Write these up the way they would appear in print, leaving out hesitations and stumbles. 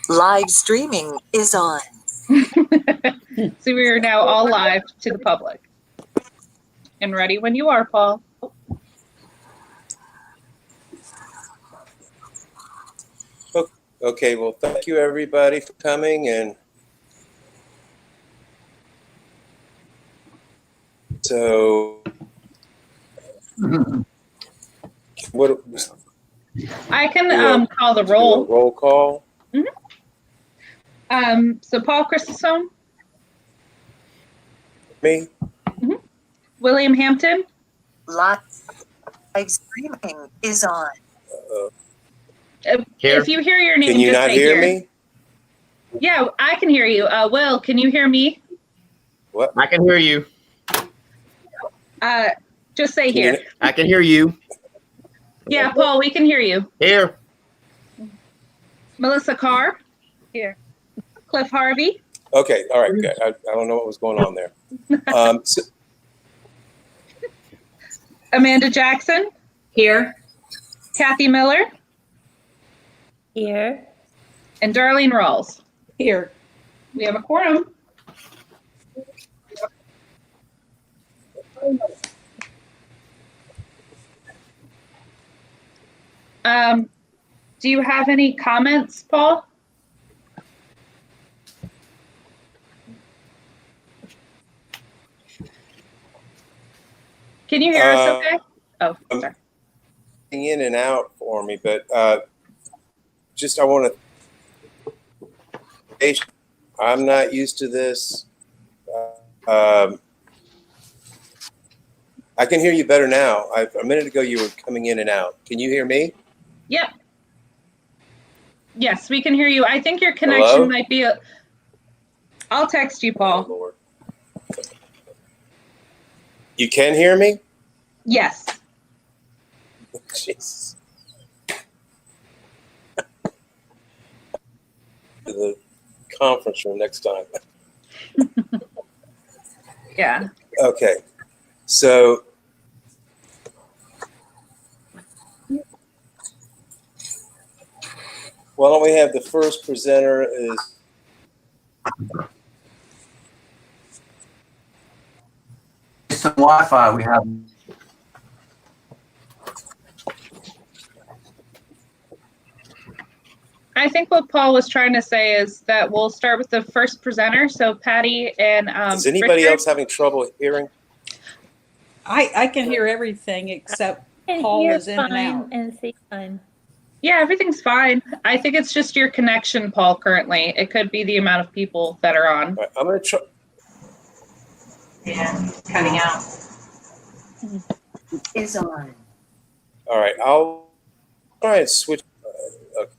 Live streaming is on. So we are now all live to the public. And ready when you are, Paul. Okay, well, thank you everybody for coming, and so what? I can call the roll. Roll call. So Paul Christosome. Me. William Hampton. Live streaming is on. If you hear your name, Can you just not say hear here. me? Yeah, I can hear you. Will, can you hear me? What? I can hear you. Just say Can here. you- I can hear you. Yeah, Paul, we can hear you. Here. Melissa Carr. Here. Cliff Harvey. Okay, all right, good. I don't know what was going on there. So, Amanda Jackson. Here. Kathy Miller. Here. And Darlene Rawls. Here. We have a quorum. Do you have any comments, Paul? Can you hear us okay? Oh, sorry. in and out for me, but just I want to. I'm not used to this. I can hear you better now. A minute ago, you were coming in and out. Can you hear me? Yep. Yes, we can hear you. I think your connection Hello? might be a. I'll text you, Oh, Paul. Lord. You can hear me? Yes. Jesus. To the conference room next time. Yeah. Okay. So why don't we have the first presenter is some Wi-Fi we have. I think what Paul was trying to say is that we'll start with the first presenter. So Patty and is anybody Richard. else having trouble hearing? I can hear everything except And Paul hear is in and fine out. and see fine. Yeah, everything's fine. I think it's just your connection, Paul, currently. It could be the amount of people that are on. All right, I'm going to try. And cutting out. Is on. All right, I'll try and switch. Okay.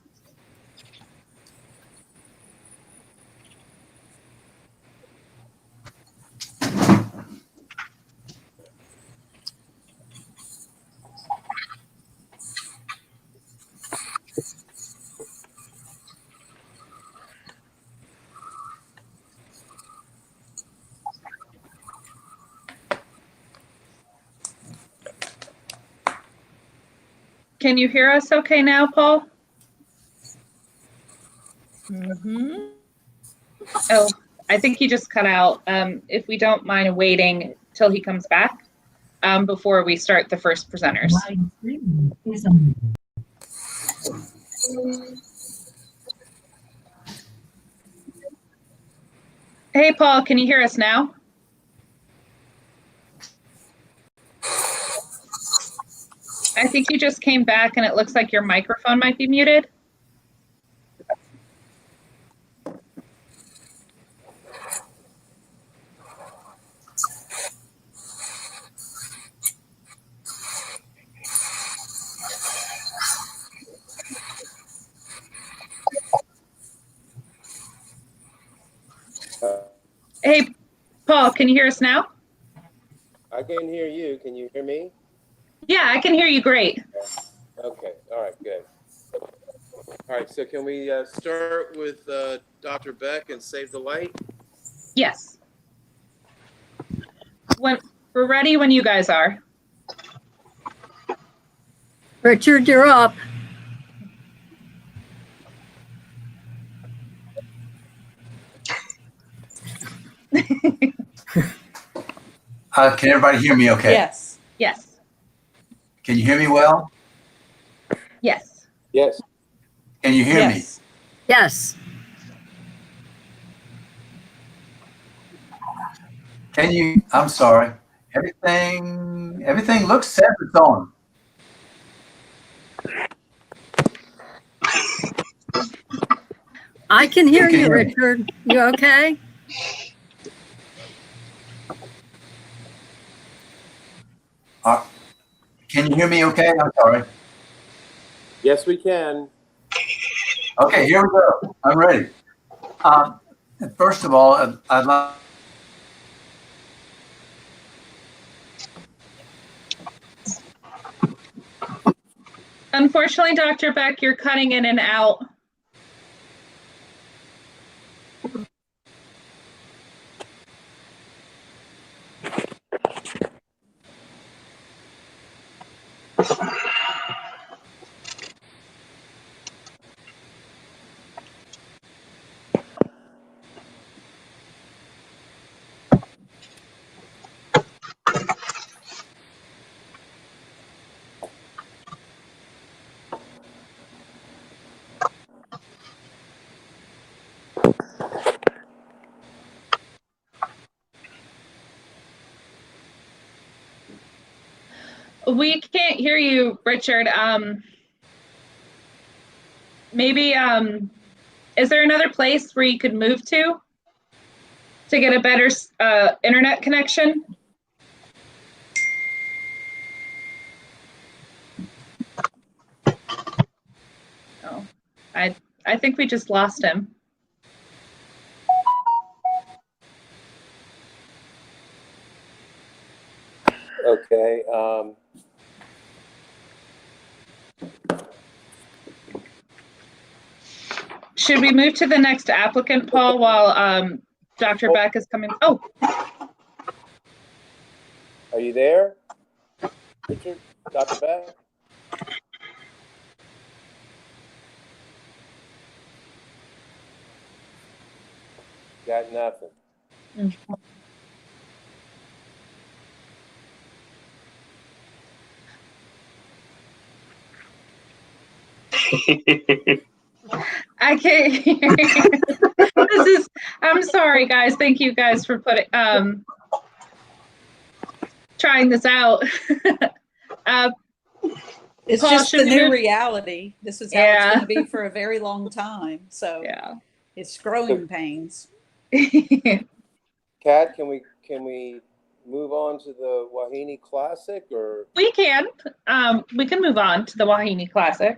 Can you hear us okay now, Paul? Mm-hmm. Oh, I think he just cut out. If we don't mind waiting till he comes back before we start the first presenters. Hey, Paul, can you hear us now? I think you just came back and it looks like your microphone might be muted. Hey, Paul, can you hear us now? I can hear you. Can you hear me? Yeah, I can hear you great. Okay. All right. Good. All right. So can we start with Dr. Beck and Save the Light? Yes. When we're ready when you guys are. Richard, you're up. Can everybody hear me okay? Yes. Yes. Can you hear me well? Yes. Yes. Can you hear me? Yes. Yes. Can you, I'm sorry. Everything looks set it's on. I can hear can you, hear me. Richard. You okay? Can you hear me okay? I'm sorry. Yes, we can. Okay, here we go. I'm ready. First of all, I'd like Unfortunately, Dr. Beck, you're cutting in and out. We can't hear you, Richard. Maybe, is there another place where you could move to get a better internet connection? Oh, I think we just lost him. Okay. Should we move to the next applicant, Paul, while Dr. Beck is coming? Oh, Are you there, Richard? Dr. Beck? Got nothing. I can't hear you. I'm sorry, guys. Thank you guys for trying this out. It's Paul, just should the we new move? reality. This is how it's Yeah. going to be for a very long time. So Yeah. it's growing pains. Kat, can we move on to the Wahine Classic or? We can move on to the Wahine Classic.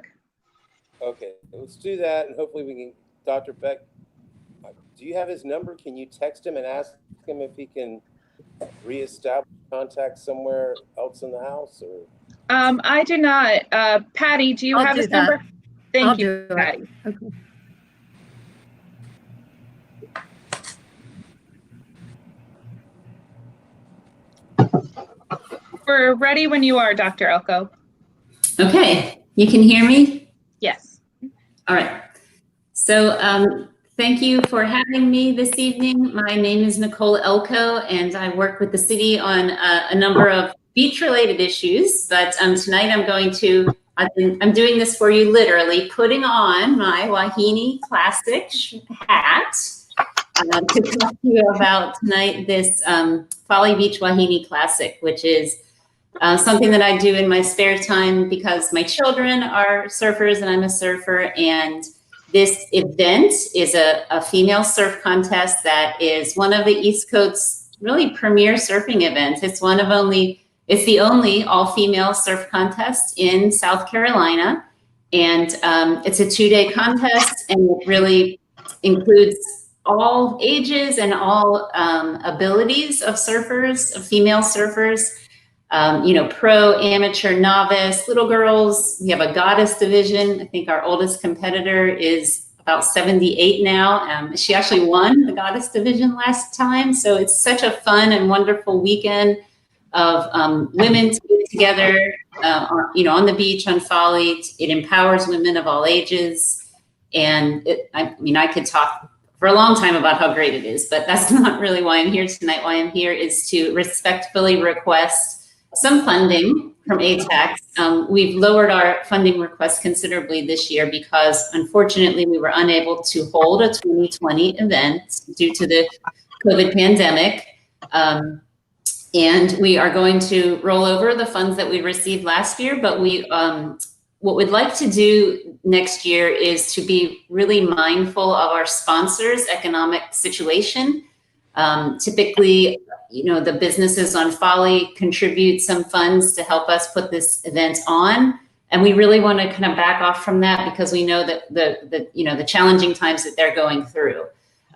Okay, let's do that, and hopefully we can. Dr. Beck, do you have his number? Can you text him and ask him if he can reestablish contact somewhere else in the house? Or I do not. Patty, do you I'll have do his that. number? Thank I'll you, do it. Patty. Okay. We're ready when you are, Dr. Elko. Okay, you can hear me? Yes. All right. So thank you for having me this evening. My name is Nicole Elko, and I work with the city on a number of beach-related issues. But tonight I'm doing this for you literally, putting on my Wahine Classic hat to talk to you about tonight this Folly Beach Wahine Classic, which is something that I do in my spare time because my children are surfers and I'm a surfer. And this event is a female surf contest that is one of the East Coast's really premier surfing events. It's the only all-female surf contest in South Carolina. And it's a 2-day contest, and it really includes all ages and all abilities of surfers, of female surfers. Pro, amateur, novice, little girls. We have a goddess division. I think our oldest competitor is about 78 now. She actually won the goddess division last time. So it's such a fun and wonderful weekend of women to get together, on the beach on Folly. It empowers women of all ages. And I could talk for a long time about how great it is, but that's not really why I'm here tonight. Why I'm here is to respectfully request some funding from ATAX. We've lowered our funding request considerably this year because unfortunately we were unable to hold a 2020 event due to the COVID pandemic. And we are going to roll over the funds that we received last year, but what we'd like to do next year is to be really mindful of our sponsors' economic situation. Typically, the businesses on Folly contribute some funds to help us put this event on. And we really want to kind of back off from that because we know that the challenging times that they're going through.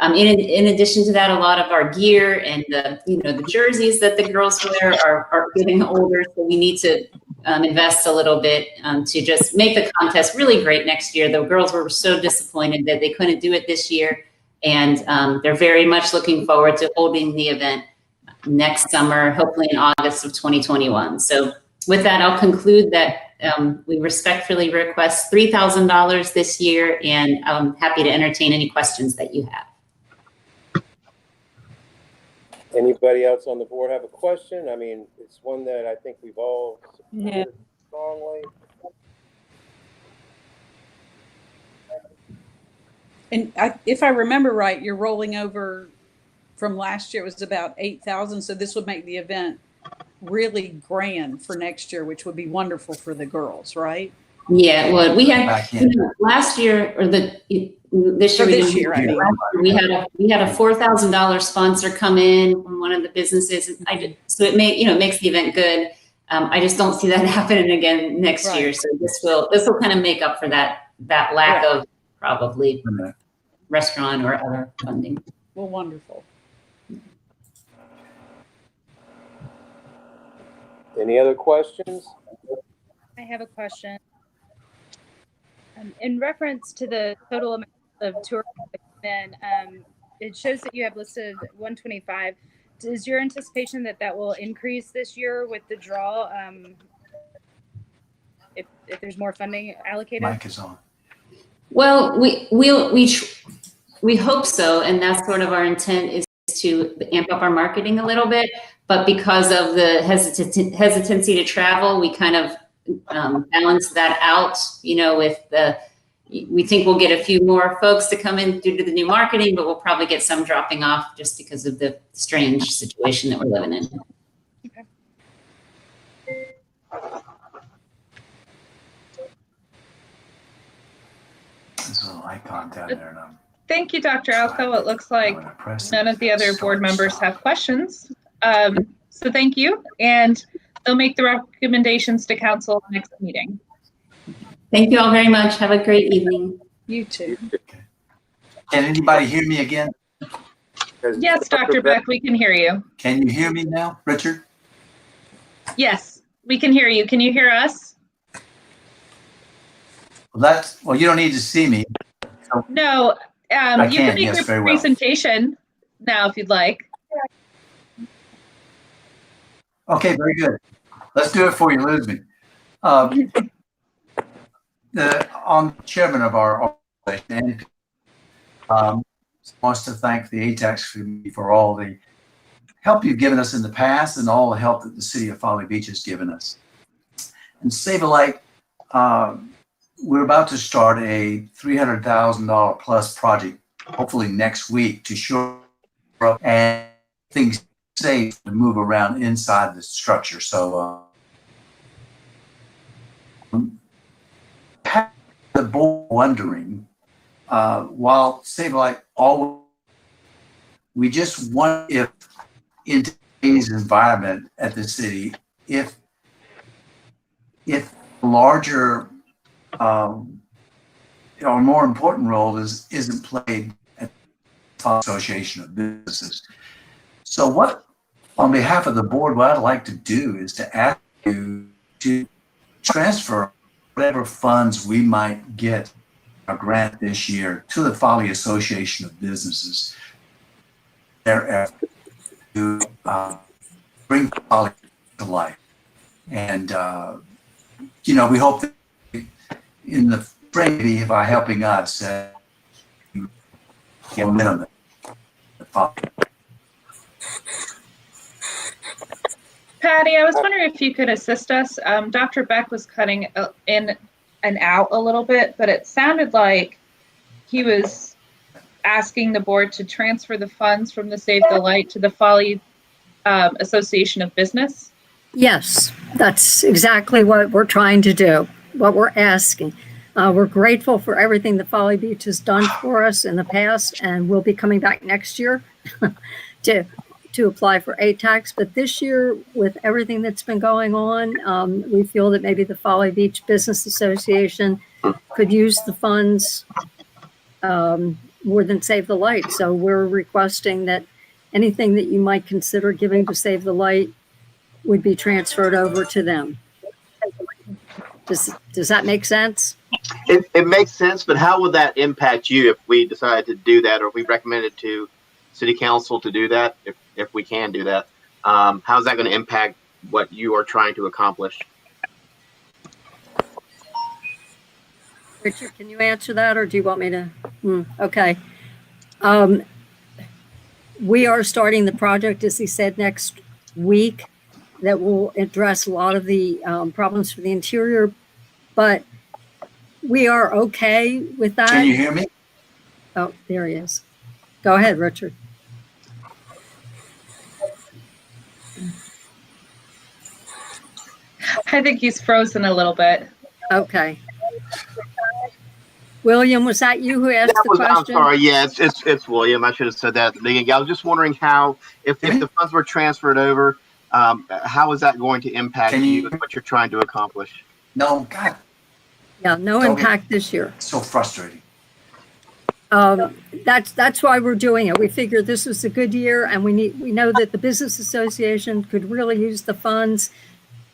In addition to that, a lot of our gear and the jerseys that the girls wear are getting older, so we need to invest a little bit to just make the contest really great next year. The girls were so disappointed that they couldn't do it this year, and they're very much looking forward to holding the event next summer, hopefully in August of 2021. So with that, I'll conclude that we respectfully request $3,000 this year, and I'm happy to entertain any questions that you have. Anybody else on the board have a question? I mean, it's one that I think we've all Yeah. supported strongly. And if I remember right, you're rolling over from last year. It was about 8,000. So this would make the event really grand for next year, which would be wonderful for the girls, right? Yeah, it would. We had Back in. last year or this year. Or this year, I mean. We had a $4,000 sponsor come in from one of the businesses. So it makes the event good. I just don't see that happening again next Right. year. So this will kind of make up for that lack of probably restaurant or other funding. Well, wonderful. Any other questions? I have a question. In reference to the total amount of tourists that come in, it shows that you have listed 125. Is your anticipation that will increase this year with the draw? If there's more funding allocated? Mic is on. Well, we hope so, and that's sort of our intent is to amp up our marketing a little bit. But because of the hesitancy to travel, we kind of balance that out. We think we'll get a few more folks to come in due to the new marketing, but we'll probably get some dropping off just because of the strange situation that we're living in. Okay. There's a little icon down there. And Thank you, Dr. Elko. It looks like none of the other board members have questions. So thank you, and they'll make the recommendations to council next meeting. Thank you all very much. Have a great evening. You too. Can anybody hear me again? Yes, Dr. Beck, we can hear you. Can you hear me now, Richard? Yes, we can hear you. Can you hear us? Well, you don't need to see me. No, you can make yes, your very well. presentation now if you'd like. Okay, very good. Let's do it before you lose me. On chairman of our organization, wants to thank the ATAX committee for all the help you've given us in the past and all the help that the city of Folly Beach has given us. And Save a Light, we're about to start a $300,000 plus project, hopefully next week, to shore up and things safe to move around inside the structure. So the board wondering, while Save a Light always, we just want if in today's environment at the city, if larger or more important role isn't played at the Association of Businesses. So what, on behalf of the board, what I'd like to do is to ask you to transfer whatever funds we might get a grant this year to the Folly Association of Businesses. Their effort to bring Folly to life. And, we hope that in the spring, by helping us, get momentum. Patty, I was wondering if you could assist us. Dr. Beck was cutting in and out a little bit, but it sounded like he was asking the board to transfer the funds from the Save the Light to the Folly Association of Business. Yes, that's exactly what we're trying to do, what we're asking. We're grateful for everything the Folly Beach has done for us in the past, and we'll be coming back next year to apply for ATAX. But this year, with everything that's been going on, we feel that maybe the Folly Beach Business Association could use the funds more than Save the Light. So we're requesting that anything that you might consider giving to Save the Light would be transferred over to them. Does that make sense? It makes sense, but how would that impact you if we decided to do that, or if we recommended to City Council to do that, if we can do that? How's that going to impact what you are trying to accomplish? Richard, can you answer that, or do you want me to? Okay. We are starting the project, as he said, next week, that will address a lot of the problems for the interior, but we are okay with that. Can you hear me? Oh, there he is. Go ahead, Richard. I think he's frozen a little bit. Okay. William, was that you who asked the question? I'm sorry. Yeah, it's William. I should have said that at the beginning. I was just wondering how, if the funds were transferred over, how is that going to impact you and what you're trying to accomplish? No, God. Yeah, no impact this year. So frustrating. That's why we're doing it. We figured this was a good year, and we know that the business association could really use the funds,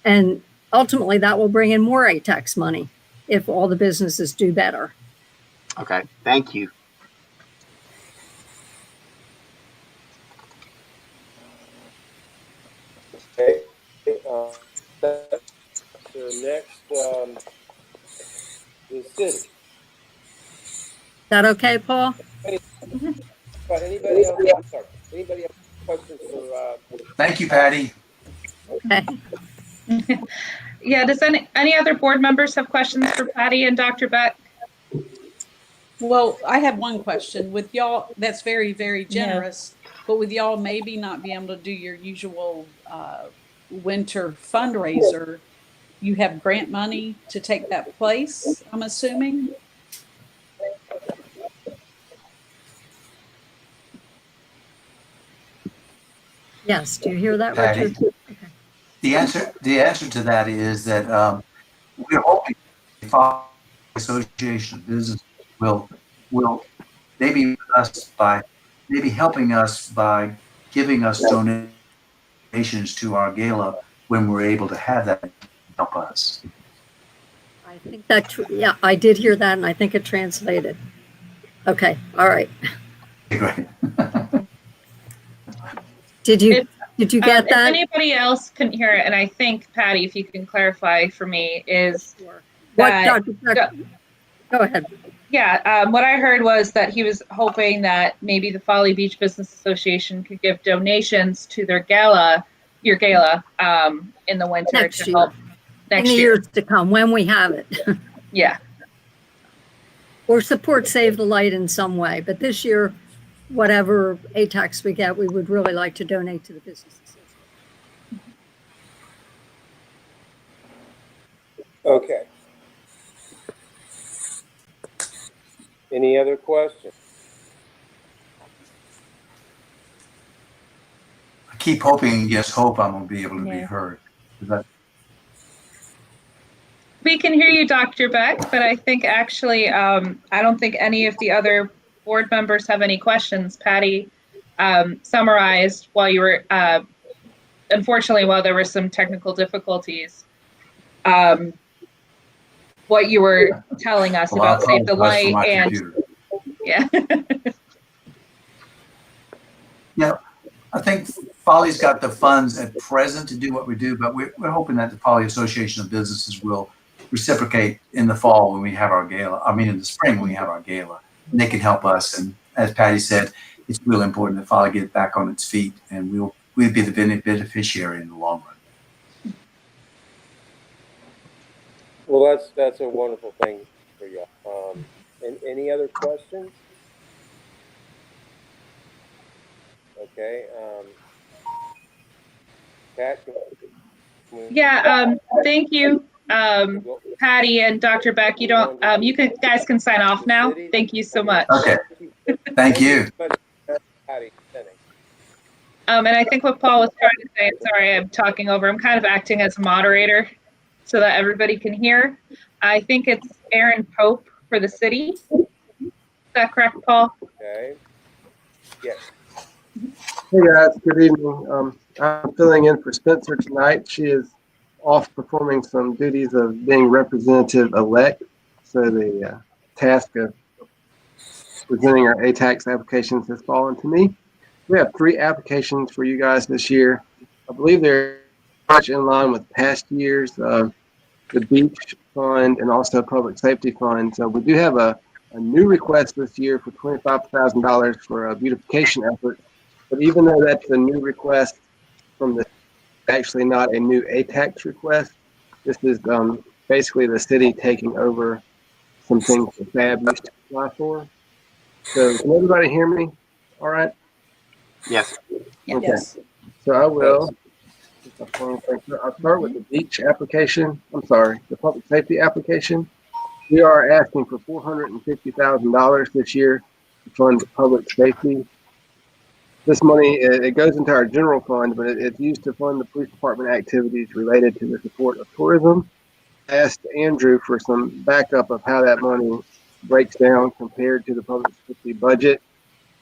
and ultimately that will bring in more ATAX money if all the businesses do better. Okay, thank you. Okay. So next, the city. Is that okay, Paul? But anybody else? I'm sorry. Anybody have questions for? Thank you, Patty. Okay. Yeah, does any other board members have questions for Patty and Dr. Beck? Well, I have one question. With y'all, that's very, very generous, but with y'all maybe not be able to do your usual winter fundraiser, you have grant money to take that place, I'm assuming? Yes. Do you hear that, Patty. Richard? The answer to that is that we're hoping the Association of Business will maybe helping us by giving us donations to our gala when we're able to have that help us. I think that, yeah, I did hear that, and I think it translated. Okay. All right. Great. Did you get If that? anybody else couldn't hear it, and I think, Patty, if you can clarify for me, is What, that, Dr. Beck? Go ahead. yeah, what I heard was that he was hoping that maybe the Folly Beach Business Association could give donations to their gala, your gala, in the winter Next to year. help In next the year. years to come, when we have it. Yeah. Or support Save the Light in some way. But this year, whatever ATAX we get, we would really like to donate to the business association. Okay. Any other questions? I keep hoping against hope I'm going to be able to be heard. We can hear you, Dr. Beck, but I think actually, I don't think any of the other board members have any questions. Patty summarized while you were, unfortunately, while there were some technical difficulties, what you were telling us about Save the Light and yeah. Yeah, I think Folly's got the funds at present to do what we do, but we're hoping that the Folly Association of Businesses will reciprocate in the fall when we have our gala. I mean, in the spring when we have our gala. And they can help us, and as Patty said, it's really important that Folly get back on its feet, and we'll be the beneficiary in the long run. Well, that's a wonderful thing for you. And any other questions? Okay. Pat, Yeah, thank you, Patty and Dr. Beck. You don't, guys can sign off now. Thank you so much. Okay. Thank you. Patty, And I think what Paul was trying to say, sorry, I'm talking over, I'm kind of acting as moderator so that everybody can hear. I think it's Aaron Pope for the city. Is that correct, Paul? Okay. Yes. Hey guys, good evening. I'm filling in for Spencer tonight. She is off performing some duties of being representative-elect, so the task of presenting our ATAX applications has fallen to me. We have 3 applications for you guys this year. I believe they're much in line with past years, the Beach Fund and also Public Safety Fund. So we do have a new request this year for $25,000 for a beautification effort. But even though that's a new request from the, actually not a new ATAX request, this is basically the city taking over some things the FAB used to apply for. So can everybody hear me? All right? Yes. Okay. Yes. So I will. I'll start with the beach application. I'm sorry, the public safety application. We are asking for $450,000 this year to fund public safety. This money, it goes into our general fund, but it's used to fund the police department activities related to the support of tourism. I asked Andrew for some backup of how that money breaks down compared to the public safety budget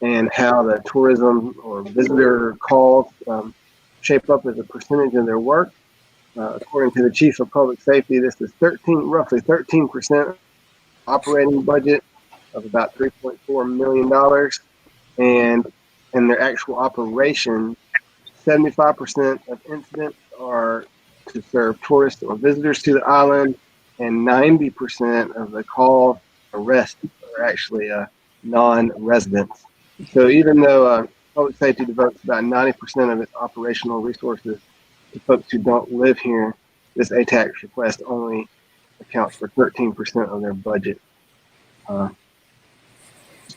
and how the tourism or visitor calls shape up as a percentage of their work. According to the chief of public safety, this is roughly 13% operating budget of about $3.4 million. And in their actual operation, 75% of incidents are to serve tourists or visitors to the island, and 90% of the call arrests are actually non-residents. So even though public safety devotes about 90% of its operational resources to folks who don't live here, this ATAX request only accounts for 13% of their budget.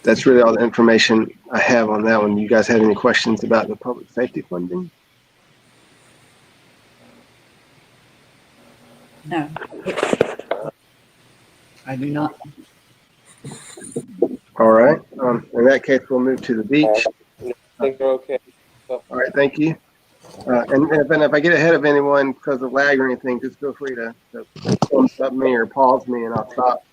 That's really all the information I have on that one. You guys have any questions about the public safety funding? No. I do not. All right. In that case, we'll move to the beach. I think they're okay. All right. Thank you. And if I get ahead of anyone because of lag or anything, just feel free to thumbs up me or pause me, and I'll stop.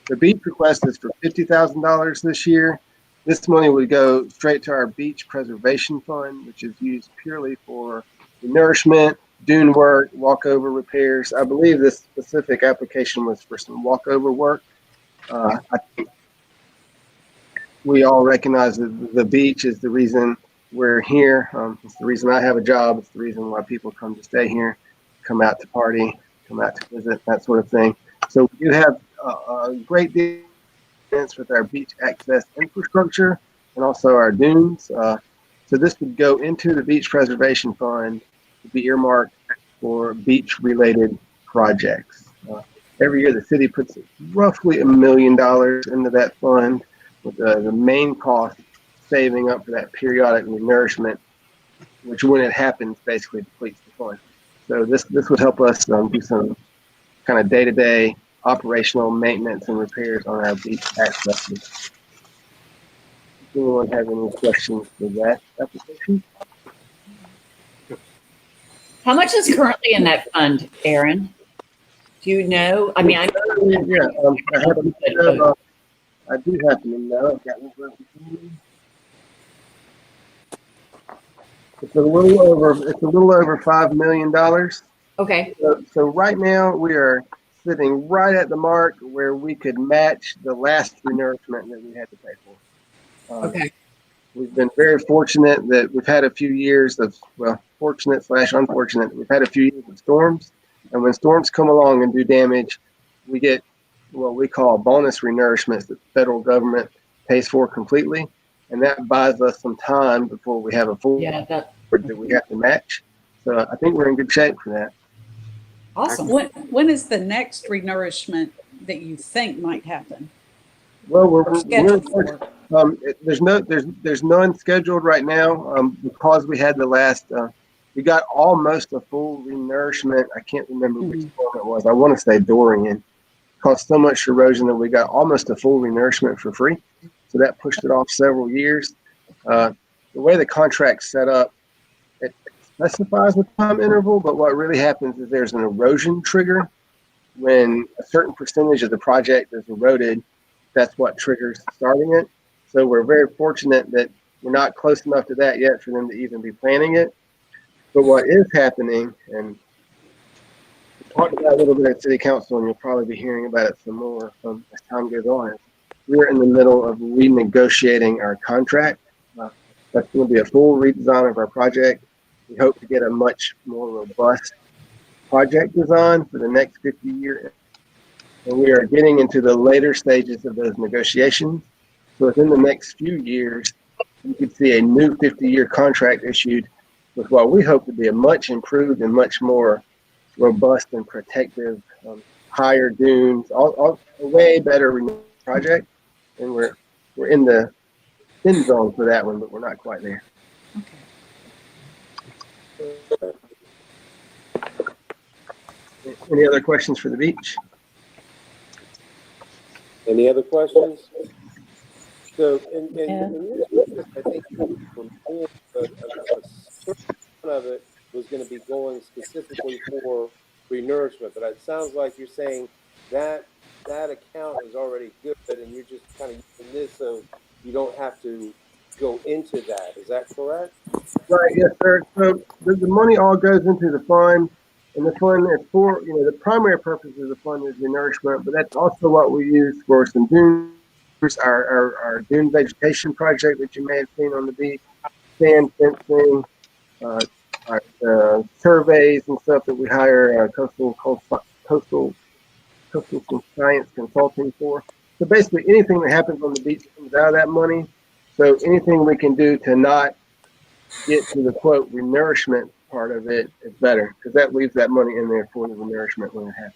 The beach request is for $50,000 this year. This money would go straight to our beach preservation fund, which is used purely for nourishment, dune work, walkover repairs. I believe this specific application was for some walkover work. I think we all recognize that the beach is the reason we're here. It's the reason I have a job. It's the reason why people come to stay here, come out to party, come out to visit, that sort of thing. So we do have a great deal of experience with our beach access infrastructure and also our dunes. So this would go into the Beach Preservation Fund to be earmarked for beach-related projects. Every year, the city puts roughly $1 million into that fund, with the main cost saving up for that periodic nourishment, which when it happens, basically depletes the fund. So this would help us do some kind of day-to-day operational maintenance and repairs on our beach access. Does anyone have any questions for that application? How much is currently in that fund, Aaron? Do you know? I mean, I know. Yeah, I do happen to know. I've got this right before me. It's a little over $5 million. Okay. So right now we are sitting right at the mark where we could match the last renourishment that we had to pay for. Okay. We've been very fortunate that we've had a few years of, well, fortunate/unfortunate. We've had a few years of storms, and when storms come along and do damage, we get what we call bonus renourishments that the federal government pays for completely, and that buys us some time before we have a full that we have to match. So I think we're in good shape for that. Awesome. When is the next renourishment that you think might happen? Well, Or scheduled for? There's none scheduled right now because we had the last. We got almost a full renourishment. I can't remember which one it was. I want to say Dorian. Caused so much erosion that we got almost a full renourishment for free. So that pushed it off several years. The way the contract's set up, it specifies the time interval, but what really happens is there's an erosion trigger. When a certain percentage of the project is eroded, that's what triggers starting it. So we're very fortunate that we're not close enough to that yet for them to even be planning it. But what is happening, and we talked about a little bit at City Council, and you'll probably be hearing about it some more as time goes on, we're in the middle of renegotiating our contract. That's going to be a full redesign of our project. We hope to get a much more robust project design for the next 50 years. And we are getting into the later stages of those negotiations. So within the next few years, you could see a new 50-year contract issued with what we hope to be a much improved and much more robust and protective, higher dunes, all a way better project. And we're in the thin zone for that one, but we're not quite there. Okay. Any other questions for the beach? Any other questions? So, in your business, I think for me, a certain amount of it was going to be going specifically for renourishment, but it sounds like you're saying that that account is already good, and you're just kind of using this so you don't have to go into that. Is that correct? Right. Yes, sir. So the money all goes into the fund, and the fund is for, the primary purpose of the fund is renourishment, but that's also what we use for some dunes, our dune vegetation project that you may have seen on the beach, sand fencing, our surveys and stuff that we hire coastal science consulting for. So basically anything that happens on the beach comes out of that money. So anything we can do to not get to the quote renourishment part of it is better, because that leaves that money in there for the renourishment when it happens.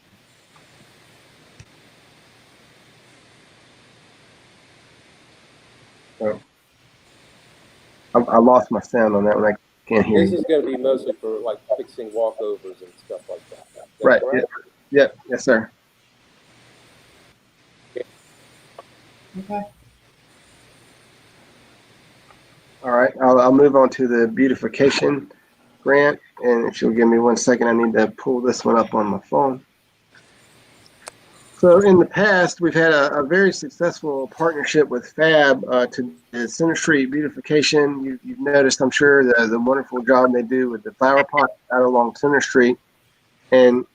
So I lost my sound on that one. I can't hear This you. is going to be mostly for like fixing walkovers and stuff like that. Right. Yeah. Yes, sir. Okay. All right. I'll move on to the beautification grant, and if you'll give me 1 second, I need to pull this one up on my phone. So in the past, we've had a very successful partnership with FAB to the Center Street beautification. You've noticed, I'm sure, the wonderful job they do with the flower pot out along Center Street. And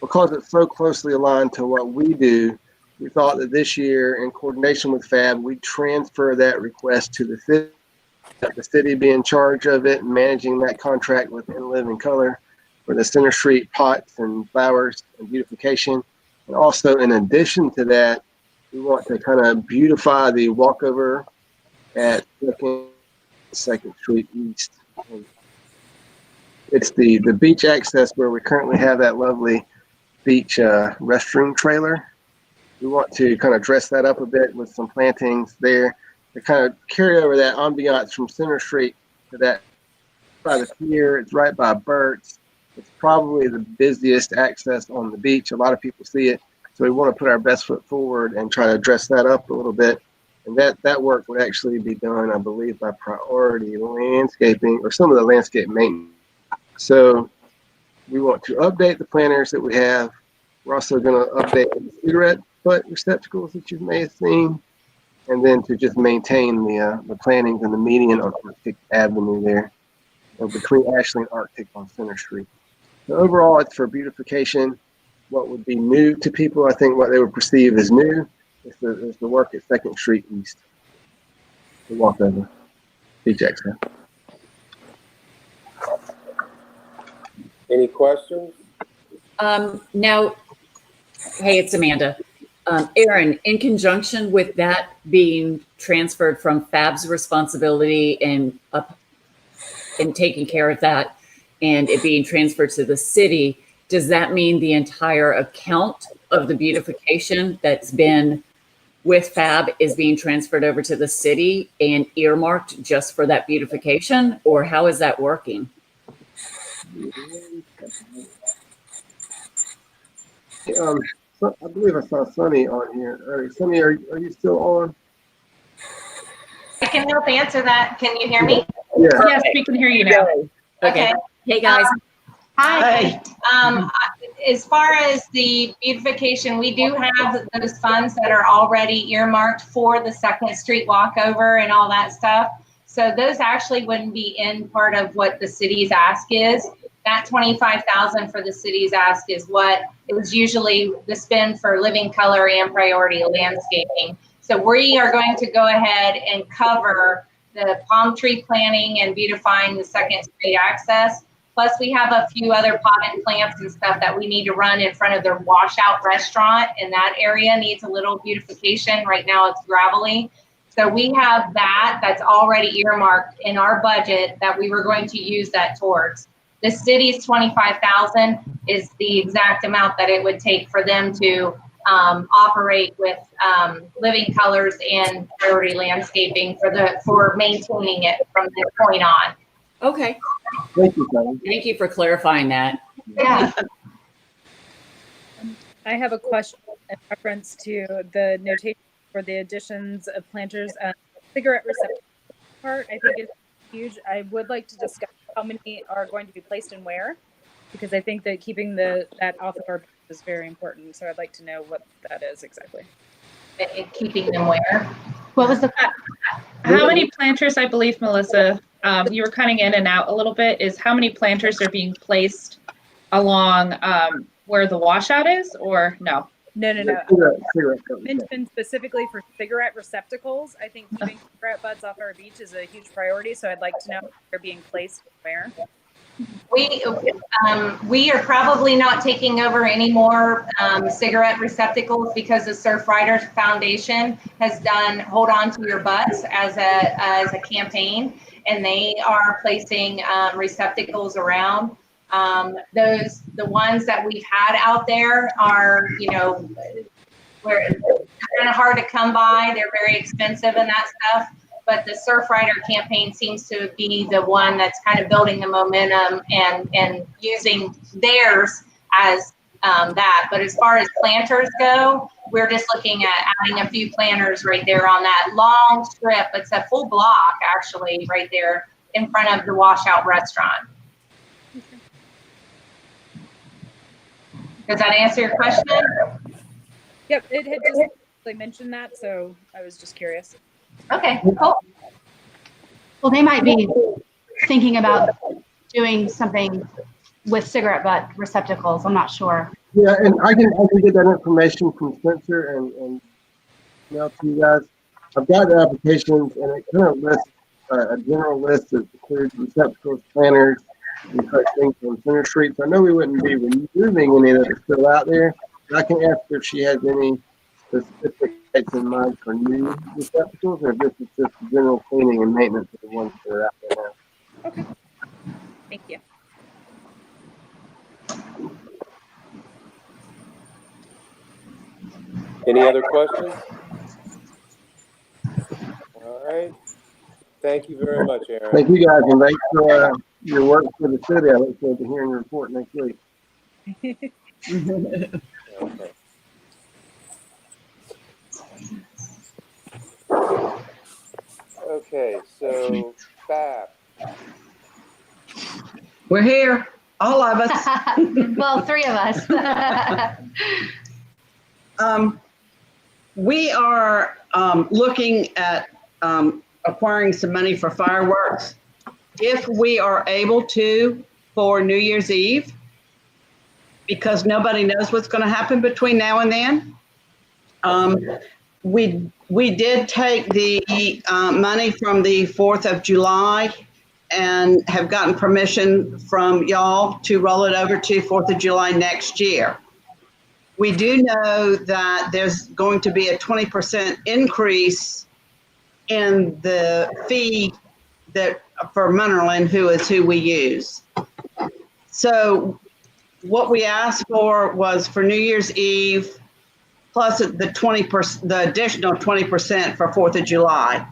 because it's so closely aligned to what we do, we thought that this year, in coordination with FAB, we'd transfer that request to the city be in charge of it and managing that contract with In Living Color for the Center Street pots and flowers and beautification. And also, in addition to that, we want to kind of beautify the walkover at 2nd Street East. It's the beach access where we currently have that lovely beach restroom trailer. We want to kind of dress that up a bit with some plantings there to kind of carry over that ambiance from Center Street to that by the pier. It's right by Burt's. It's probably the busiest access on the beach. A lot of people see it. So we want to put our best foot forward and try to dress that up a little bit. And that work would actually be done, I believe, by Priority Landscaping or some of the landscape maintenance. So we want to update the planters that we have. We're also going to update the cigarette butt receptacles that you may have seen. And then to just maintain the plantings and the median on Arctic Avenue there, between Ashley and Arctic on Center Street. So overall, it's for beautification. What would be new to people, I think what they would perceive as new, is the work at 2nd Street East. The walkover, beach access. Any questions? Now, hey, it's Amanda. Aaron, in conjunction with that being transferred from FAB's responsibility and taking care of that, and it being transferred to the city, does that mean the entire account of the beautification that's been with FAB is being transferred over to the city and earmarked just for that beautification, or how is that working? I believe I saw Sunny on here earlier. Sunny, are you still on? I can help answer that. Can you hear me? Yeah. Yes, we can hear you now. Okay. Hey, guys. Hi. As far as the beautification, we do have those funds that are already earmarked for the 2nd Street walkover and all that stuff. So those actually wouldn't be in part of what the city's ask is. That $25,000 for the city's ask is what it was usually the spend for living color and priority landscaping. So we are going to go ahead and cover the palm tree planting and beautifying the 2nd Street access. Plus we have a few other potted plants and stuff that we need to run in front of their washout restaurant, and that area needs a little beautification. Right now it's gravelly. So we have that's already earmarked in our budget that we were going to use that towards. The city's $25,000 is the exact amount that it would take for them to operate with living colors and priority landscaping for maintaining it from this point on. Okay. Thank you, Sunny. Thank you for clarifying that. Yeah. I have a question in reference to the notation for the additions of planters. Cigarette receptacle part, I think, is huge. I would like to discuss how many are going to be placed and where, because I think that keeping that off of our budget is very important. So I'd like to know what that is exactly. Keeping them where? What was the How many planters, I believe, Melissa, you were cutting in and out a little bit, is how many planters are being placed along where the washout is, or no? No. Cigarette. Mentioned specifically for cigarette receptacles. I think keeping cigarette butts off our beach is a huge priority. So I'd like to know if they're being placed where. We are probably not taking over any more cigarette receptacles because the Surf Riders Foundation has done Hold On to Your Butts as a campaign, and they are placing receptacles around. The ones that we've had out there are, where they're kind of hard to come by. They're very expensive and that stuff. But the Surf Rider campaign seems to be the one that's kind of building the momentum and using theirs as that. But as far as planters go, we're just looking at adding a few planters right there on that long strip. It's a full block, actually, right there in front of the washout restaurant. Does that answer your question? Yep, it had just mentioned that, so I was just curious. Okay, cool. Well, they might be thinking about doing something with cigarette butt receptacles. I'm not sure. Yeah, and I can get that information from Spencer and mail to you guys. I've got the applications, and it kind of lists a general list of includes receptacles, planters, and such things on Center Street. So I know we wouldn't be removing any that are still out there. But I can ask her if she has any specific dates in mind for new receptacles, or if this is just general cleaning and maintenance of the ones that are out there now. Okay. Thank you. Any other questions? All right. Thank you very much, Aaron. Thank you guys, and thanks for your work for the city. I look forward to hearing your report next week. Okay. Okay, so FAB. We're here, all of us. Well, 3 of us. We are looking at acquiring some money for fireworks. If we are able to for New Year's Eve, because nobody knows what's going to happen between now and then. We did take the money from the 4th of July and have gotten permission from y'all to roll it over to 4th of July next year. We do know that there's going to be a 20% increase in the fee that for Munnerlyn, who is who we use. So what we asked for was for New Year's Eve, plus the 20%, the additional 20% for 4th of July.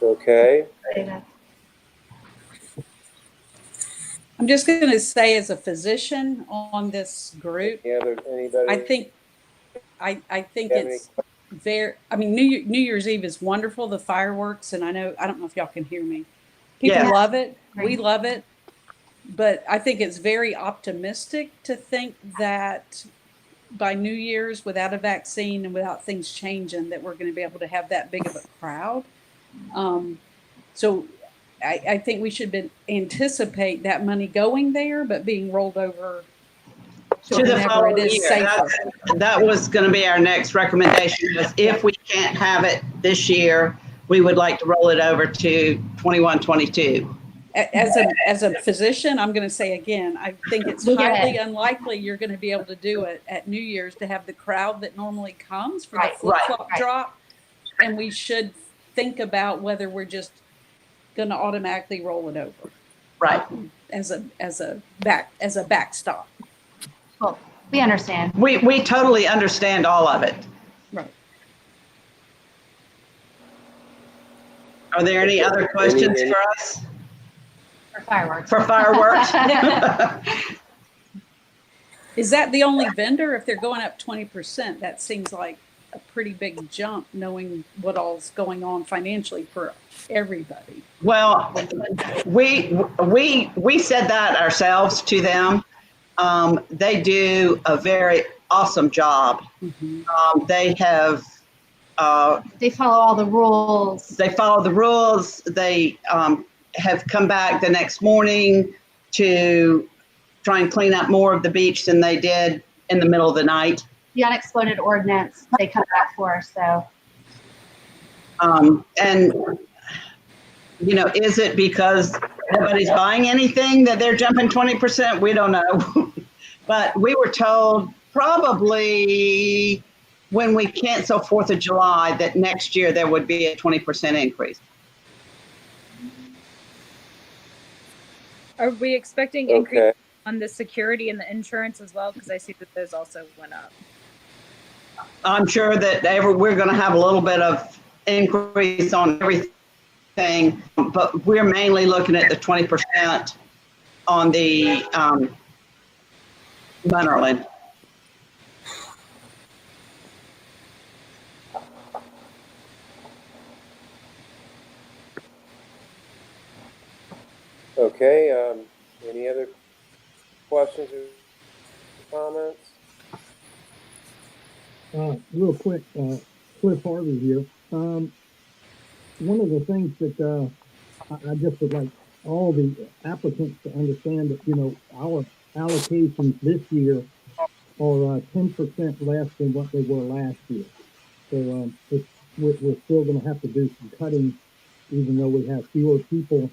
Okay. I'm just going to say, as a physician on this group, Anybody? I think Have any it's very. I mean, New Year's Eve is wonderful. The fireworks, and I don't know if y'all can hear me. People Yes. love it. We love it. But I think it's very optimistic to think that by New Year's, without a vaccine and without things changing, that we're going to be able to have that big of a crowd. So I think we should anticipate that money going there, but being rolled over To the whenever following it is year. safer. That was going to be our next recommendation, was if we can't have it this year, we would like to roll it over to 21, 22. As a physician, I'm going to say again, I think it's We get highly it. unlikely you're going to be able to do it at New Year's to have the crowd that normally comes for the Right, flip-flop right. drop. And we should think about whether we're just going to automatically roll it over. Right. As a backstop. Well, we understand. We totally understand all of it. Right. Are there any other questions for us? For fireworks. For fireworks? Is that the only vendor? If they're going up 20%, that seems like a pretty big jump, knowing what all's going on financially for everybody. Well, we said that ourselves to them. They do a very awesome job. They have. They follow all the rules. They follow the rules. They have come back the next morning to try and clean up more of the beach than they did in the middle of the night. The unexploded ordinance, they come back for, so. And, you know, is it because nobody's buying anything that they're jumping 20%? We don't know. But we were told probably when we cancel 4th of July that next year there would be a 20% increase. Are we expecting increase on the security and the insurance as well? Because I see that those also went up. I'm sure that we're going to have a little bit of increase on everything, but we're mainly looking at the 20% on the Munnerlyn. Okay, any other questions or comments? Real quick, Cliff Harvey here. One of the things that I just would like all the applicants to understand that, you know, our allocations this year are 10% less than what they were last year. So we're still going to have to do some cutting, even though we have fewer people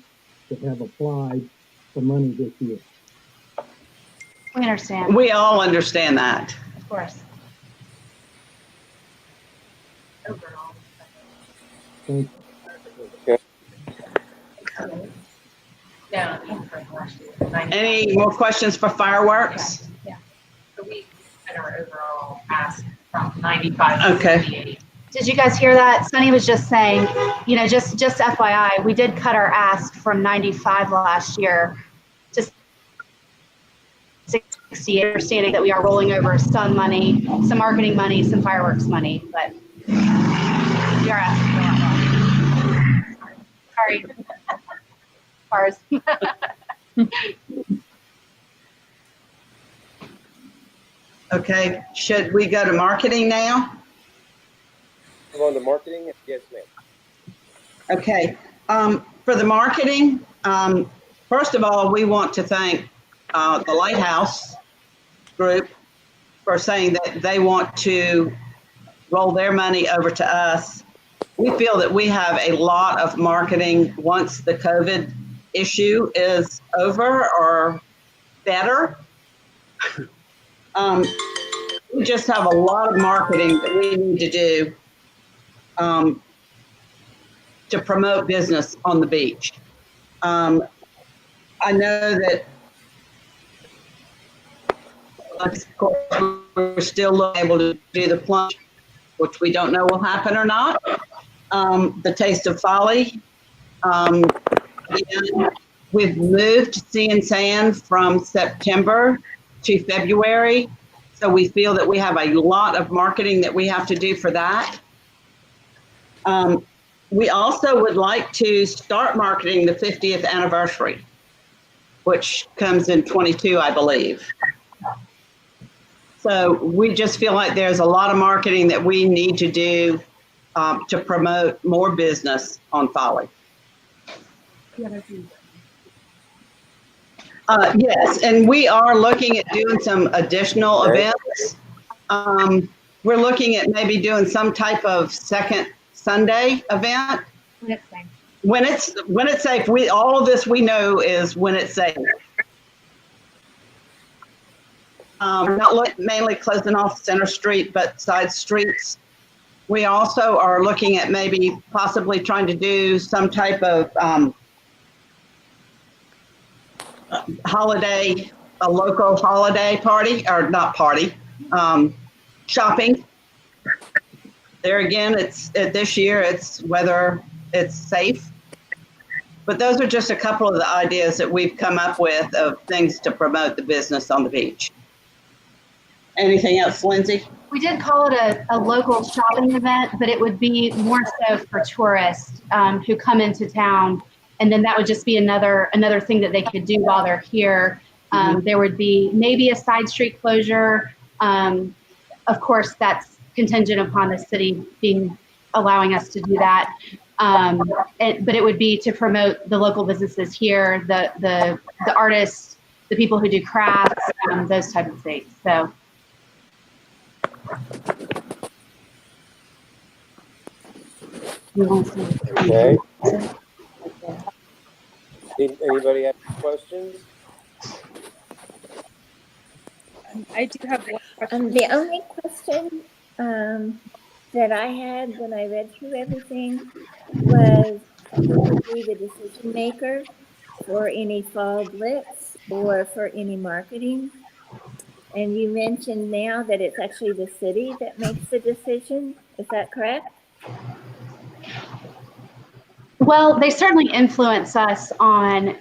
that have applied for money this year. We understand. We all understand that. Of course. Thank you. Any more questions for fireworks? Yeah. So we cut our overall ask from 95 to Okay. 58. Did you guys hear that? Sunny was just saying, you know, just FYI, we did cut our ask from 95 last year to 68, understanding that we are rolling over some money, some marketing money, some fireworks money, but we are asking for a lot more. Sorry. Cars. Okay, should we go to marketing now? Move on to marketing? Yes, ma'am. Okay, for the marketing, first of all, we want to thank the Lighthouse Group for saying that they want to roll their money over to us. We feel that we have a lot of marketing once the COVID issue is over or better. We just have a lot of marketing that we need to do to promote business on the beach. I know that of course, we're still able to do the plunge, which we don't know will happen or not. The Taste of Folly. We've moved Sea and Sand from September to February. So we feel that we have a lot of marketing that we have to do for that. We also would like to start marketing the 50th anniversary, which comes in 22, I believe. So we just feel like there's a lot of marketing that we need to do to promote more business on Folly. Yes, and we are looking at doing some additional events. We're looking at maybe doing some type of second Sunday event. When it's safe. All of this we know is when it's safe. Not mainly closing off Center Street, but side streets. We also are looking at maybe possibly trying to do some type of holiday, a local holiday party, or not party, shopping. There again, this year, it's whether it's safe. But those are just a couple of the ideas that we've come up with of things to promote the business on the beach. Anything else, Lindsay? We did call it a local shopping event, but it would be more so for tourists who come into town. And then that would just be another thing that they could do while they're here. There would be maybe a side street closure. Of course, that's contingent upon the city allowing us to do that. But it would be to promote the local businesses here, the artists, the people who do crafts, those type of things. So. Okay. Anybody have questions? I do have one question. The only question that I had when I read through everything was who would be the decision maker for any fall blitz or for any marketing. And you mentioned now that it's actually the city that makes the decision. Is that correct? Well, they certainly influence us on,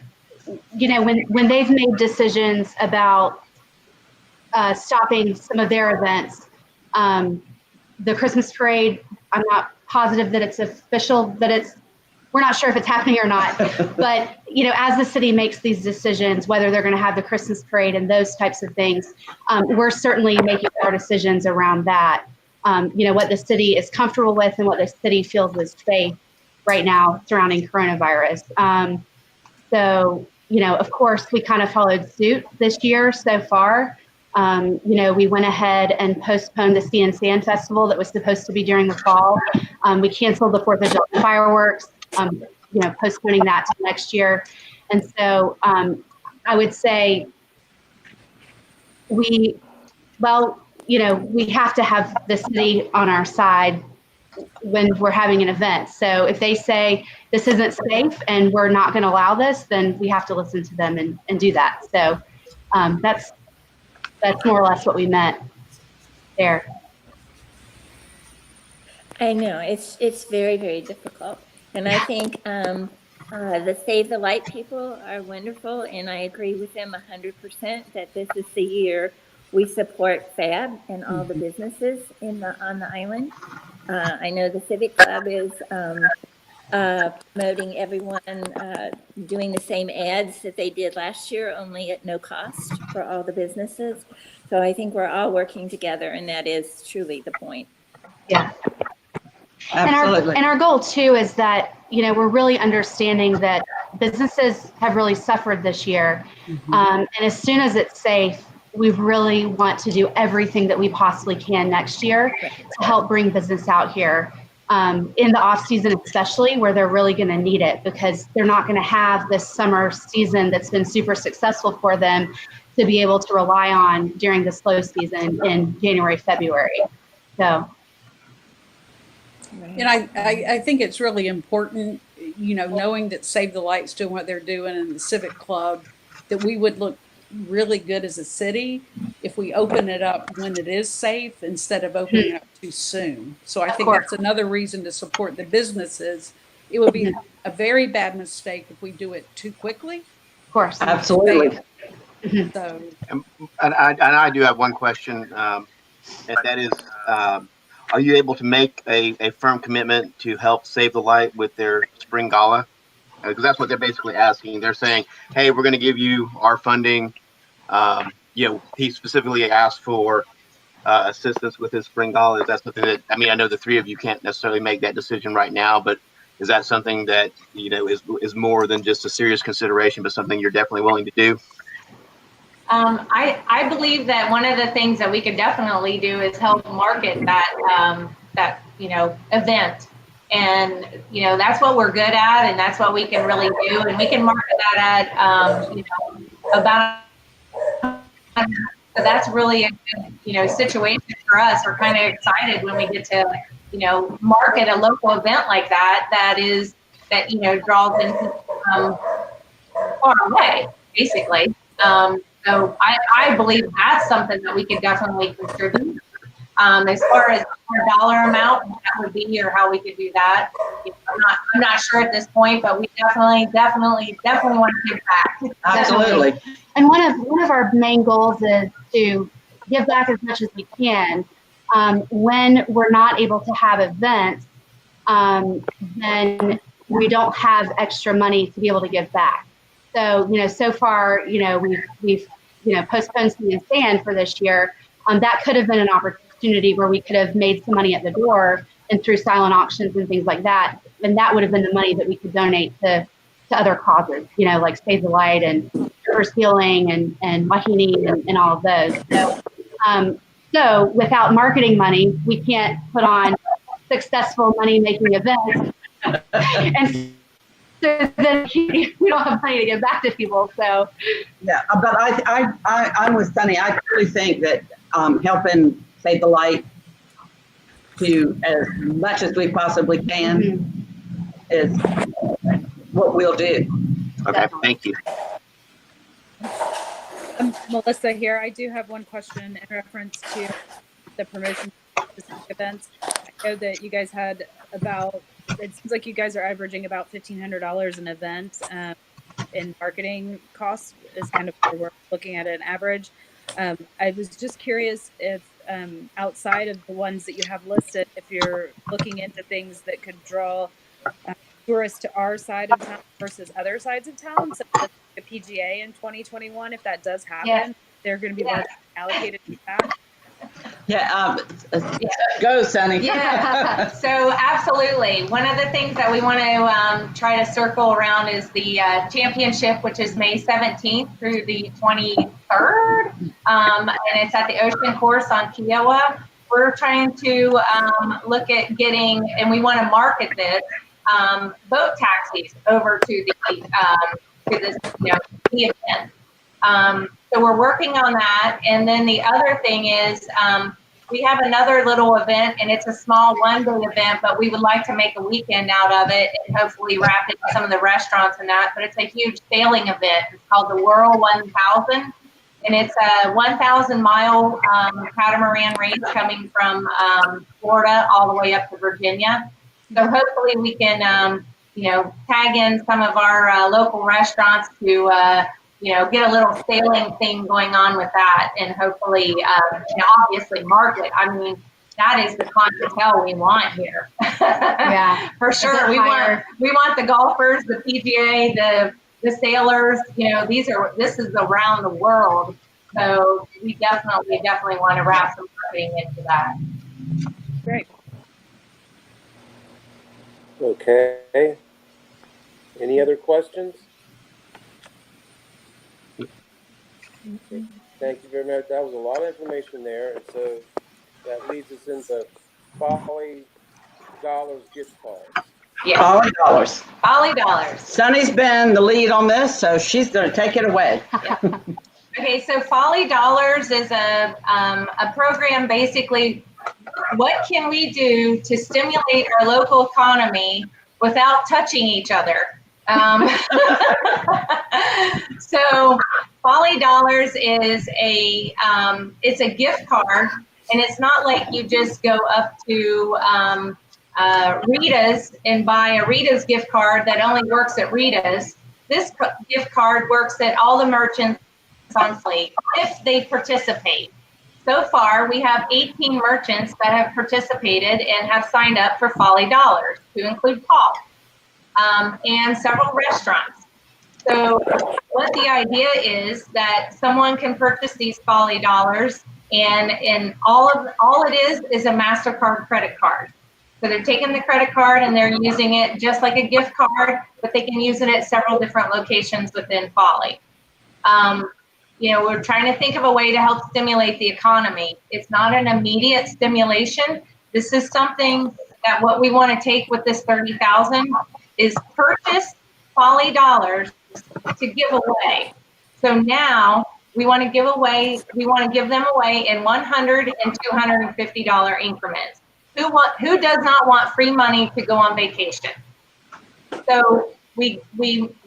when they've made decisions about stopping some of their events. The Christmas parade, I'm not positive that it's official, we're not sure if it's happening or not. But, as the city makes these decisions, whether they're going to have the Christmas parade and those types of things, we're certainly making our decisions around that. What the city is comfortable with and what the city feels is safe right now surrounding coronavirus. So, of course, we kind of followed suit this year so far. We went ahead and postponed the Sea and Sand Festival that was supposed to be during the fall. We canceled the 4th of July fireworks, postponing that to next year. And so I would say we have to have the city on our side when we're having an event. So if they say this isn't safe and we're not going to allow this, then we have to listen to them and do that. So that's more or less what we meant there. I know it's very, very difficult. And I think the Save the Light people are wonderful. And I agree with them 100% that this is the year we support FAB and all the businesses on the island. I know the Civic Club is promoting everyone doing the same ads that they did last year, only at no cost for all the businesses. So I think we're all working together, and that is truly the point. Yeah. Absolutely. And our goal too is that, we're really understanding that businesses have really suffered this year. And as soon as it's safe, we really want to do everything that we possibly can next year to help bring business out here. In the off season, especially where they're really going to need it, because they're not going to have this summer season that's been super successful for them to be able to rely on during the slow season in January, February. So. And I think it's really important, you know, knowing that Save the Light's doing what they're doing in the Civic Club, that we would look really good as a city if we open it up when it is safe instead of opening it up too soon. So I think that's another reason to support the businesses. It would be a very bad mistake if we do it too quickly. Of course. Absolutely. So. And I do have one question, and that is, are you able to make a firm commitment to help Save the Light with their spring gala? Because that's what they're basically asking. They're saying, hey, we're going to give you our funding. You know, he specifically asked for assistance with his spring gala. Is that something that, I mean, I know the three of you can't necessarily make that decision right now, but is that something that, you know, is more than just a serious consideration, but something you're definitely willing to do? I believe that one of the things that we could definitely do is help market that you know, event. And, you know, that's what we're good at, and that's what we can really do. And we can market that at, you know, about, so that's really a good, you know, situation for us. We're kind of excited when we get to, you know, market a local event like that, that, you know, draws in far away, basically. So I believe that's something that we could definitely contribute. As far as our dollar amount, what that would be or how we could do that, you know, I'm not sure at this point, but we definitely want to give back. Absolutely. And one of our main goals is to give back as much as we can. When we're not able to have events, then we don't have extra money to be able to give back. So, you know, so far, you know, we've you know, postponed Sea and Sand for this year. That could have been an opportunity where we could have made some money at the door and through silent auctions and things like that. And that would have been the money that we could donate to other causes, you know, like Save the Light and river sealing and Wahine and all of those. So, so without marketing money, we can't put on successful money-making events. And so then we don't have money to give back to people. So yeah, but I'm with Sunny. I really think that helping Save the Light to as much as we possibly can is what we'll do. Okay, thank you. Melissa here. I do have one question in reference to the promotion of specific events. I know that you guys had about, it seems like you guys are averaging about $1,500 an event in marketing costs is kind of where we're looking at an average. I was just curious if outside of the ones that you have listed, if you're looking into things that could draw tourists to our side of town versus other sides of town, such as the PGA in 2021, if that does happen, they're going to be more allocated to that. Yeah, go, Sunny. Yeah, so absolutely. One of the things that we want to try to circle around is the championship, which is May 17th through the 23rd, and it's at the Ocean Course on Kiowa. We're trying to look at getting, and we want to market this, boat taxis over to this, you know, the event. So we're working on that. And then the other thing is we have another little event, and it's a small one-day event, but we would like to make a weekend out of it and hopefully wrap it in some of the restaurants and that. But it's a huge sailing event. It's called the Whirl 1000. And it's a 1,000-mile catamaran race coming from Florida all the way up to Virginia. So hopefully we can, you know, tag in some of our local restaurants to, you know, get a little sailing thing going on with that, and hopefully, you know, obviously market. I mean, that is the clientele we want here. Yeah, for sure. We want the golfers, the PGA, the sailors. You know, this is around the world. So we definitely want to wrap some marketing into that. Great. Okay. Any other questions? Thank you very much. That was a lot of information there. And so that leads us into Folly Dollars gift cards. Yes. Folly Dollars. Folly Dollars. Sunny's been the lead on this, so she's going to take it away. Okay, so Folly Dollars is a program. Basically, what can we do to stimulate our local economy without touching each other? So Folly Dollars is it's a gift card, and it's not like you just go up to Rita's and buy a Rita's gift card that only works at Rita's. This gift card works at all the merchants on Fleet if they participate. So far, we have 18 merchants that have participated and have signed up for Folly Dollars, to include Paul, and several restaurants. So what the idea is that someone can purchase these Folly Dollars, and all it is a MasterCard credit card. So they're taking the credit card and they're using it just like a gift card, but they can use it at several different locations within Folly. You know, we're trying to think of a way to help stimulate the economy. It's not an immediate stimulation. This is something that what we want to take with this 30,000 is purchase Folly Dollars to give away. So now we want to give them away in $100 and $250 increments. Who does not want free money to go on vacation? So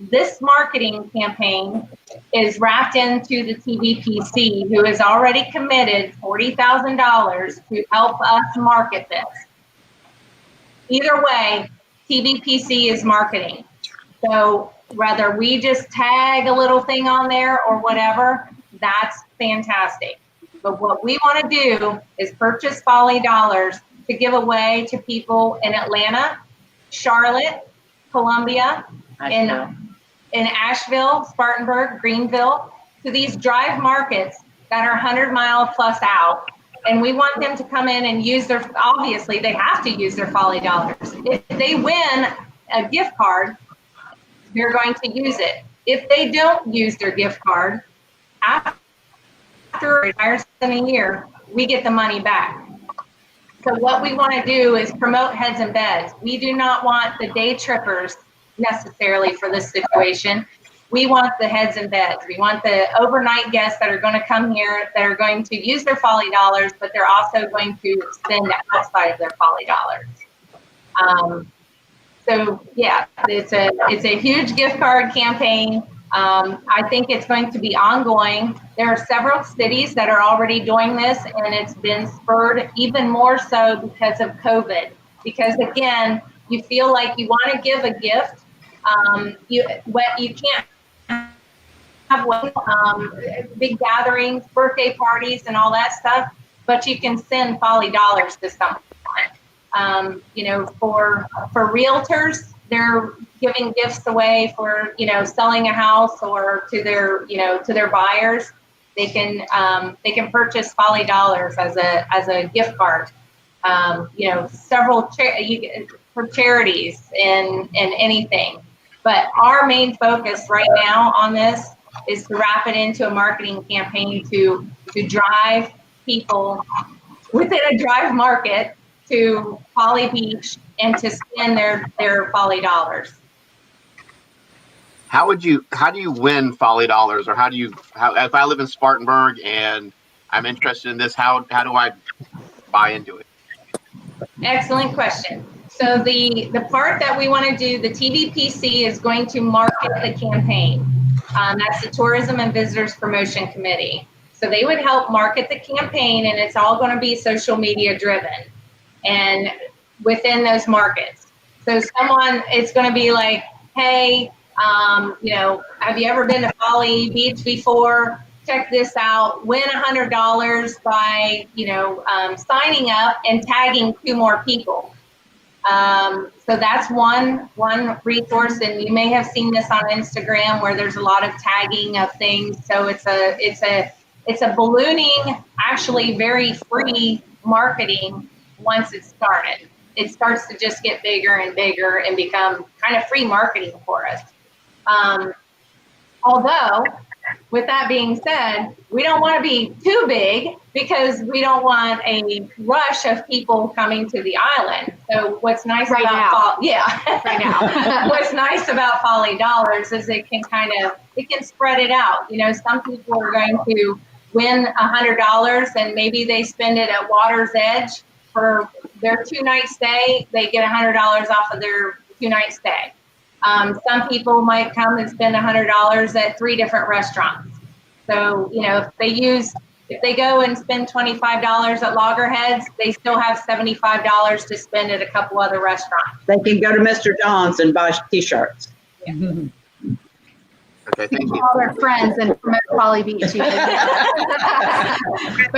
this marketing campaign is wrapped into the TVPC, who has already committed $40,000 to help us market this. Either way, TVPC is marketing. So whether we just tag a little thing on there or whatever, that's fantastic. But what we want to do is purchase Folly Dollars to give away to people in Atlanta, Charlotte, Columbia, in Asheville, Spartanburg, Greenville, to these drive markets that are 100-mile plus out. And we want them to come in and use obviously they have to use their Folly Dollars. If they win a gift card, they're going to use it. If they don't use their gift card, after less than a year, we get the money back. So what we want to do is promote heads and beds. We do not want the day trippers necessarily for this situation. We want the heads and beds. We want the overnight guests that are going to come here, that are going to use their Folly Dollars, but they're also going to spend outside of their Folly Dollars. So yeah, it's a huge gift card campaign. I think it's going to be ongoing. There are several cities that are already doing this, and it's been spurred even more so because of COVID. Because again, you feel like you want to give a gift. You can't have big gatherings, birthday parties, and all that stuff, but you can send Folly Dollars to someone. You know, for realtors, they're giving gifts away for, you know, selling a house, or to their, you know, to their buyers. They can purchase Folly Dollars as a gift card. You know, several for charities and anything. But our main focus right now on this is to wrap it into a marketing campaign to drive people within a drive market to Folly Beach and to spend their Folly Dollars. How do you win Folly Dollars, or how if I live in Spartanburg and I'm interested in this, how do I buy into it? Excellent question. So the part that we want to do, the TVPC is going to market the campaign. That's the Tourism and Visitors Promotion Committee. So they would help market the campaign, and it's all going to be social media driven and within those markets. So it's going to be like, hey, you know, have you ever been to Folly Beach before? Check this out. Win $100 by, you know, signing up and tagging 2 more people. So that's one resource, and you may have seen this on Instagram where there's a lot of tagging of things. So it's a ballooning, actually very free marketing once it's started. It starts to just get bigger and bigger and become kind of free marketing for us. Although with that being said, we don't want to be too big because we don't want a rush of people coming to the island. So what's nice Right about now. right now. What's nice about Folly Dollars is it can spread it out. You know, some people are going to win $100 and maybe they spend it at Water's Edge for their 2-night stay. They get $100 off of their 2-night stay. Some people might come and spend $100 at 3 different restaurants. So, you know, if they go and spend $25 at Loggerheads, they still have $75 to spend at a couple other restaurants. They can go to Mr. John's and buy t-shirts. Yeah. Okay, thank you. All their friends and promote Folly Beach. But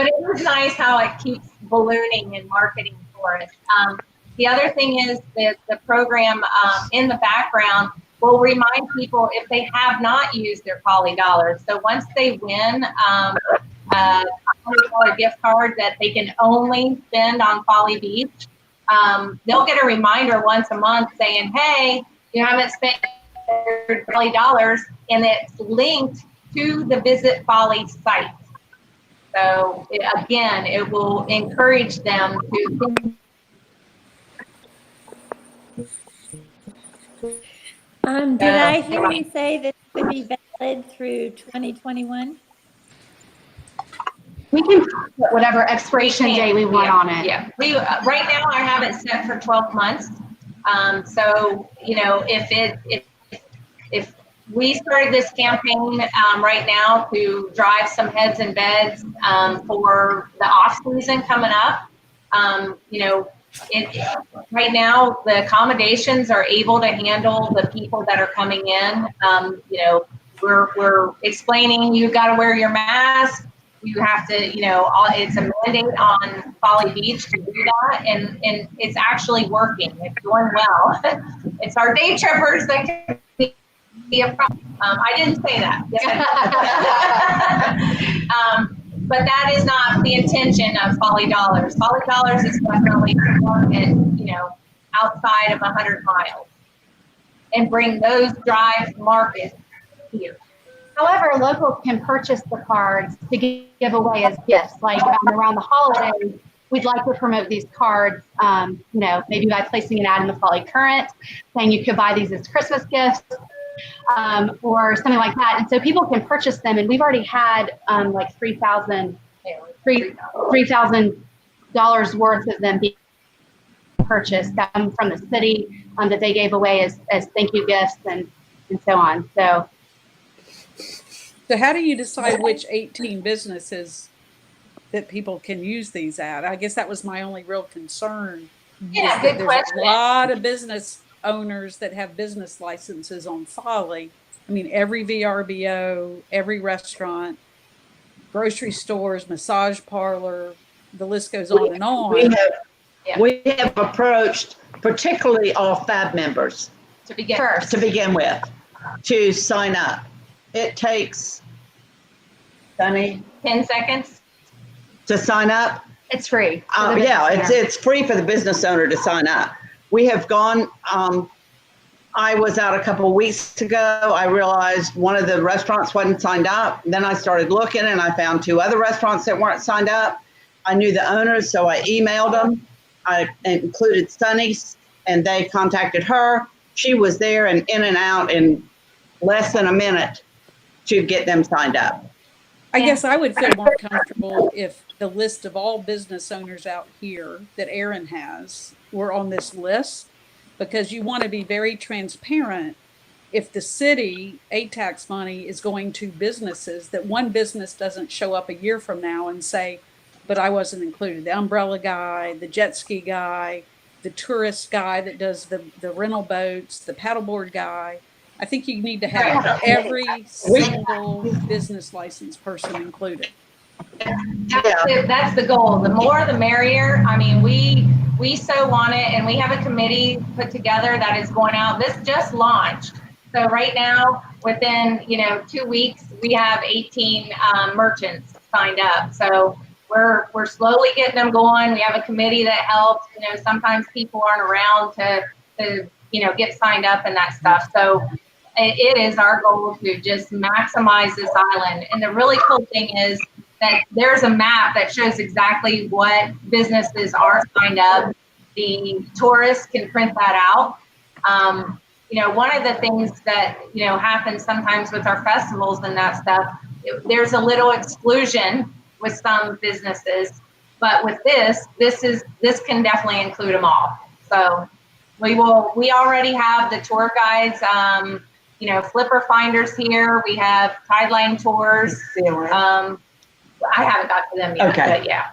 it is nice how it keeps ballooning and marketing for us. The other thing is that the program in the background will remind people if they have not used their Folly Dollars. So once they win a $100 gift card that they can only spend on Folly Beach, they'll get a reminder once a month saying, hey, you haven't spent your Folly Dollars, and it's linked to the Visit Folly site. So again, it will encourage them to Did I hear you say that it would be valid through 2021? We can put whatever expiration day we want on it. Yeah, we right now I have it set for 12 months. So you know, if we started this campaign right now to drive some heads and beds for the off season coming up, you know. Right now, the accommodations are able to handle the people that are coming in. You know, we're explaining you've got to wear your mask. You have to, you know, it's a mandate on Folly Beach to do that, and it's actually working. It's going well. It's our day trippers that can be a problem. I didn't say that. But that is not the intention of Folly Dollars. Folly Dollars is definitely to market, you know, outside of 100 miles and bring those drive markets here. However, locals can purchase the cards to give away as gifts. Like around the holidays, we'd like to promote these cards, you know, maybe by placing an ad in the Folly Current, saying you could buy these as Christmas gifts. Or something like that. And so people can purchase them. And we've already had like $3,000 worth of them being purchased from the city that they gave away as thank you gifts and so on. So how do you decide which 18 businesses that people can use these at? I guess that was my only real concern. Yeah, good question. A lot of business owners that have business licenses on Folly. I mean, every VRBO, every restaurant, grocery stores, massage parlor, the list goes on and on. We have approached particularly all FAB members to begin with to sign up. It takes, Sunny, 10 seconds to sign up. It's free. Yeah, it's free for the business owner to sign up. We have gone, I was out a couple of weeks ago. I realized one of the restaurants wasn't signed up. Then I started looking and I found 2 other restaurants that weren't signed up. I knew the owners, so I emailed them. I included Sunny's and they contacted her. She was there and in and out in less than a minute to get them signed up. I guess I would feel more comfortable if the list of all business owners out here that Aaron has were on this list, because you want to be very transparent. If the city tax money is going to businesses, that one business doesn't show up a year from now and say, but I wasn't included. The umbrella guy, the jet ski guy, the tourist guy that does the rental boats, the paddleboard guy. I think you need to have every single business license person included. That's the goal. The more, the merrier. I mean, we so want it, and we have a committee put together that is going out. This just launched. So right now, within 2 weeks, we have 18 merchants signed up. So we're slowly getting them going. We have a committee that helps. Sometimes people aren't around to get signed up and that stuff. So it is our goal to just maximize this island. And the really cool thing is that there's a map that shows exactly what businesses are signed up. The tourists can print that out. You know, one of the things that, you know, happens sometimes with our festivals and that stuff, there's a little exclusion with some businesses, but with this can definitely include them all. So we already have the tour guides, you know, flipper finders here. We have Tideline tours. I haven't got to them yet, Okay. but yeah.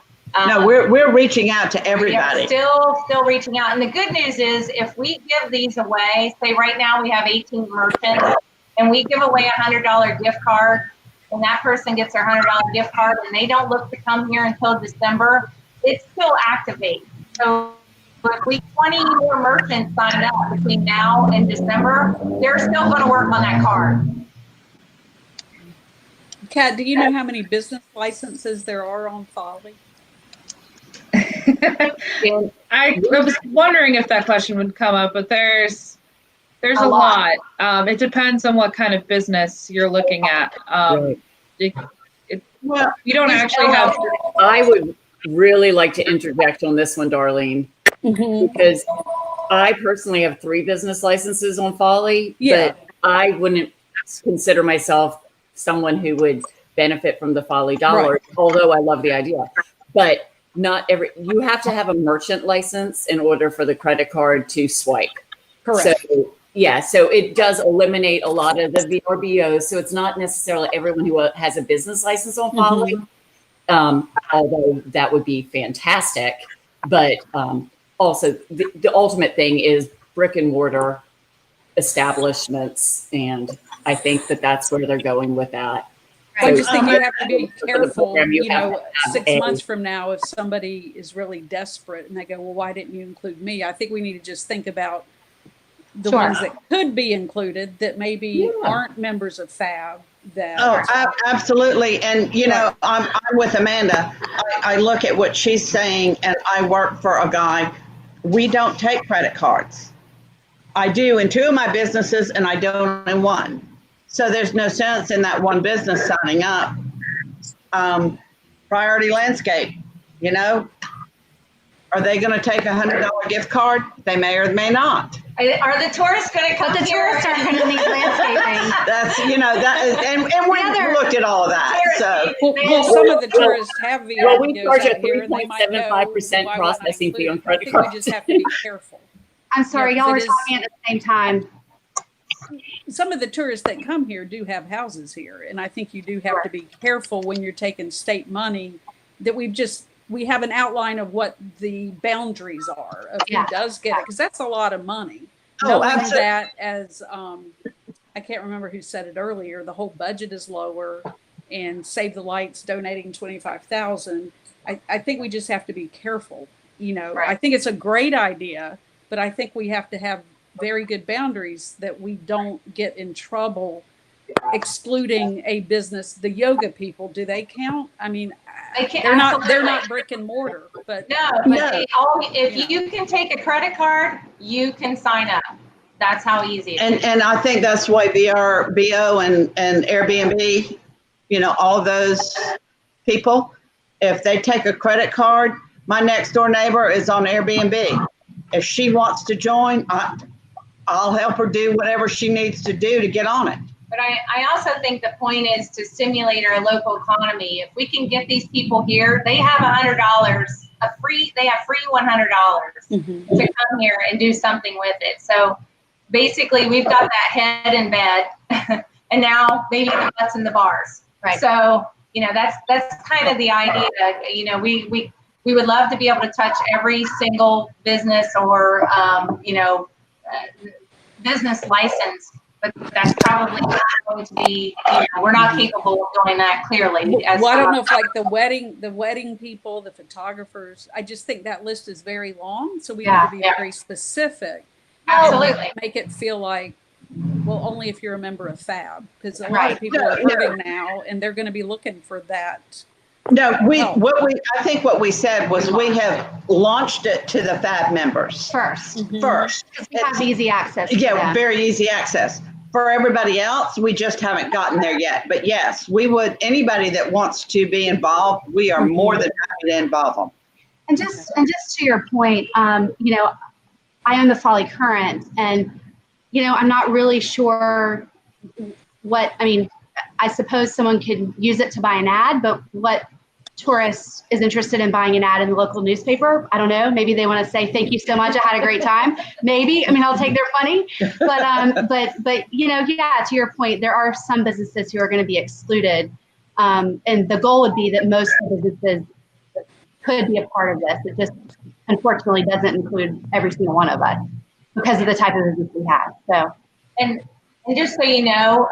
No, we're reaching out to everybody. Still reaching out. And the good news is if we give these away, say right now we have 18 merchants and we give away a $100 gift card and that person gets their $100 gift card and they don't look to come here until December, it still activates. So if we 20 more merchants sign up between now and December, they're still going to work on that card. Kat, do you know how many business licenses there are on Folly? I was wondering if that question would come up, but there's a lot. It depends on what kind of business you're looking at. Well, you don't actually have. I would really like to interject on this one, Darlene, because I personally have 3 business licenses on Folly, but I wouldn't consider myself someone who would benefit from the Folly dollar, although I love the idea. But not you have to have a merchant license in order for the credit card to swipe. Correct. So, yeah, so it does eliminate a lot of the VRBOs. So it's not necessarily everyone who has a business license on Folly, although that would be fantastic. But also the ultimate thing is brick and mortar establishments. And I think that's where they're going with that. I just think you have to be careful, you know, have 6 months from now, if somebody is really desperate and they go, well, why didn't you include me? I think we need to just think about the ones that could be included that maybe aren't members of FAB. Absolutely. And, you know, I'm with Amanda. I look at what she's saying and I work for a guy. We don't take credit cards. I do in 2 of my businesses and I don't in 1. So there's no sense in that one business signing up. Priority Landscape, you know, are they going to take a $100 gift card? They may or may not. Are the tourists going to come? The tourists aren't going to need landscaping. That's, you know, that is, and we looked at all of that. So well, some of the tourists have VRBOs well, we charge a out here, and they might go, 3.75% processing fee on credit I cards. think we just have to be careful. I'm sorry, y'all are talking at the same time. Some of the tourists that come here do have houses here, and I think you do have to be careful when you're taking state money that we have an outline of what the boundaries are of who does get it, because that's a lot of money. Knowing that as I can't remember who said it earlier, the whole budget is lower, and Save the Lights donating $25,000. I think we just have to be careful. You know, I think it's a great idea, but I think we have to have very good boundaries that we don't get in trouble excluding a business. The yoga people, do they count? I mean, they're not brick and mortar, but if you can take a credit card, you can sign up. That's how easy it is. And I think that's why VRBO and Airbnb, you know, all those people, if they take a credit card, my next door neighbor is on Airbnb. If she wants to join, I'll help her do whatever she needs to do to get on it. But I also think the point is to stimulate our local economy. If we can get these people here, they have $100, they have free $100 to come here and do something with it. So basically we've got that head in bed and now maybe the butts in the bars. Right. So, you know, that's kind of the idea. You know, we would love to be able to touch every single business or, you know, business license, but that's probably not going to be, you know, we're not capable of doing that clearly. Well, I don't know if like the wedding people, the photographers, I just think that list is very long. So we have to be very specific. Absolutely. Make it feel like, well, only if you're a member of FAB, because a lot of people are hurting now and they're going to be looking for that. No, I think what we said was we have launched it to the FAB members first. First. We have easy access. Yeah, very easy access. for everybody else, we just haven't gotten there yet. But yes, we would, anybody that wants to be involved, we are more than happy to involve them. And just to your point, you know, I own the Folly Current, and you know, I'm not really sure what, I mean, I suppose someone could use it to buy an ad, but what tourist is interested in buying an ad in the local newspaper? I don't know. Maybe they want to say, thank you so much, I had a great time. Maybe, I mean, I'll take their money. But you know, yeah, to your point, there are some businesses who are going to be excluded. And the goal would be that most of the businesses could be a part of this. It just unfortunately doesn't include every single one of us because of the type of business we have. So, and just so you know,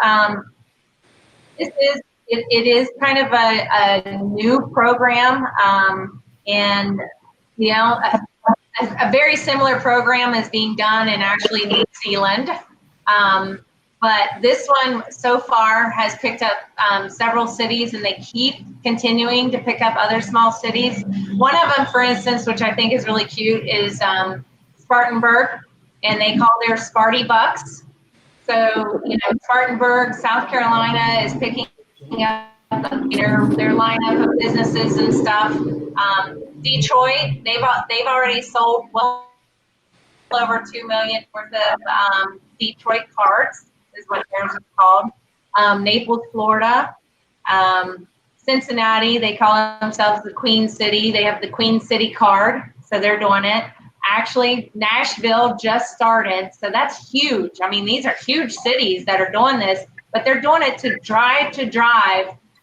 it is kind of a new program, and you know, a very similar program is being done in actually New Zealand. But this one so far has picked up several cities, and they keep continuing to pick up other small cities. One of them, for instance, which I think is really cute, is Spartanburg, and they call their Sparty Bucks. So, you know, Spartanburg, South Carolina is picking up their lineup of businesses and stuff. Detroit, they've already sold well over 2 million worth of Detroit cards, is what theirs is called. Naples, Florida. Cincinnati, they call themselves the Queen City. They have the Queen City card, so they're doing it. Actually, Nashville just started, so that's huge. I mean, these are huge cities that are doing this, but they're doing it to drive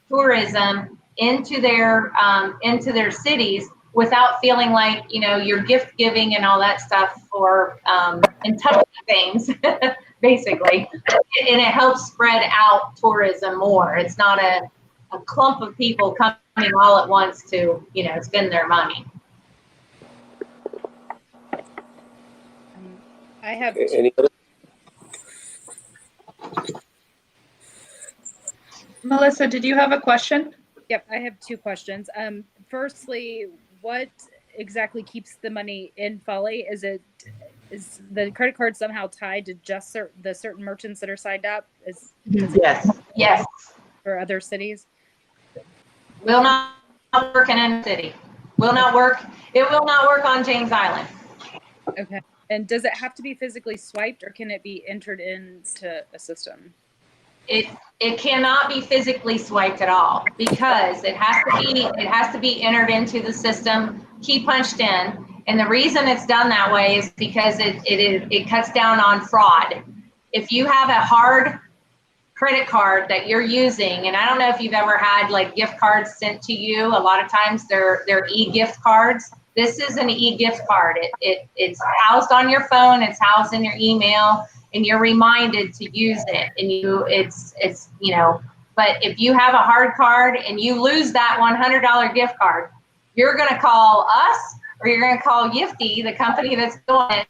tourism into their cities without feeling like, you know, you're gift giving and all that stuff for and touching things, basically. And it helps spread out tourism more. It's not a clump of people coming all at once to, you know, spend their money. I have Any other? Melissa, did you have a question? Yep, I have two questions. Firstly, what exactly keeps the money in Folly? Is the credit card somehow tied to just the certain merchants that are signed up? Yes. For other cities? Will not work in any city. Will not work. It will not work on James Island. Okay. And does it have to be physically swiped, or can it be entered into a system? It cannot be physically swiped at all, because it has to be entered into the system, key punched in. And the reason it's done that way is because it cuts down on fraud. If you have a hard credit card that you're using, and I don't know if you've ever had like gift cards sent to you. A lot of times they're e-gift cards. This is an e-gift card. It's housed on your phone. It's housed in your email, and you're reminded to use it. And it's you know. But if you have a hard card and you lose that $100 gift card, you're gonna call us, or you're gonna call Yifty, the company that's doing it,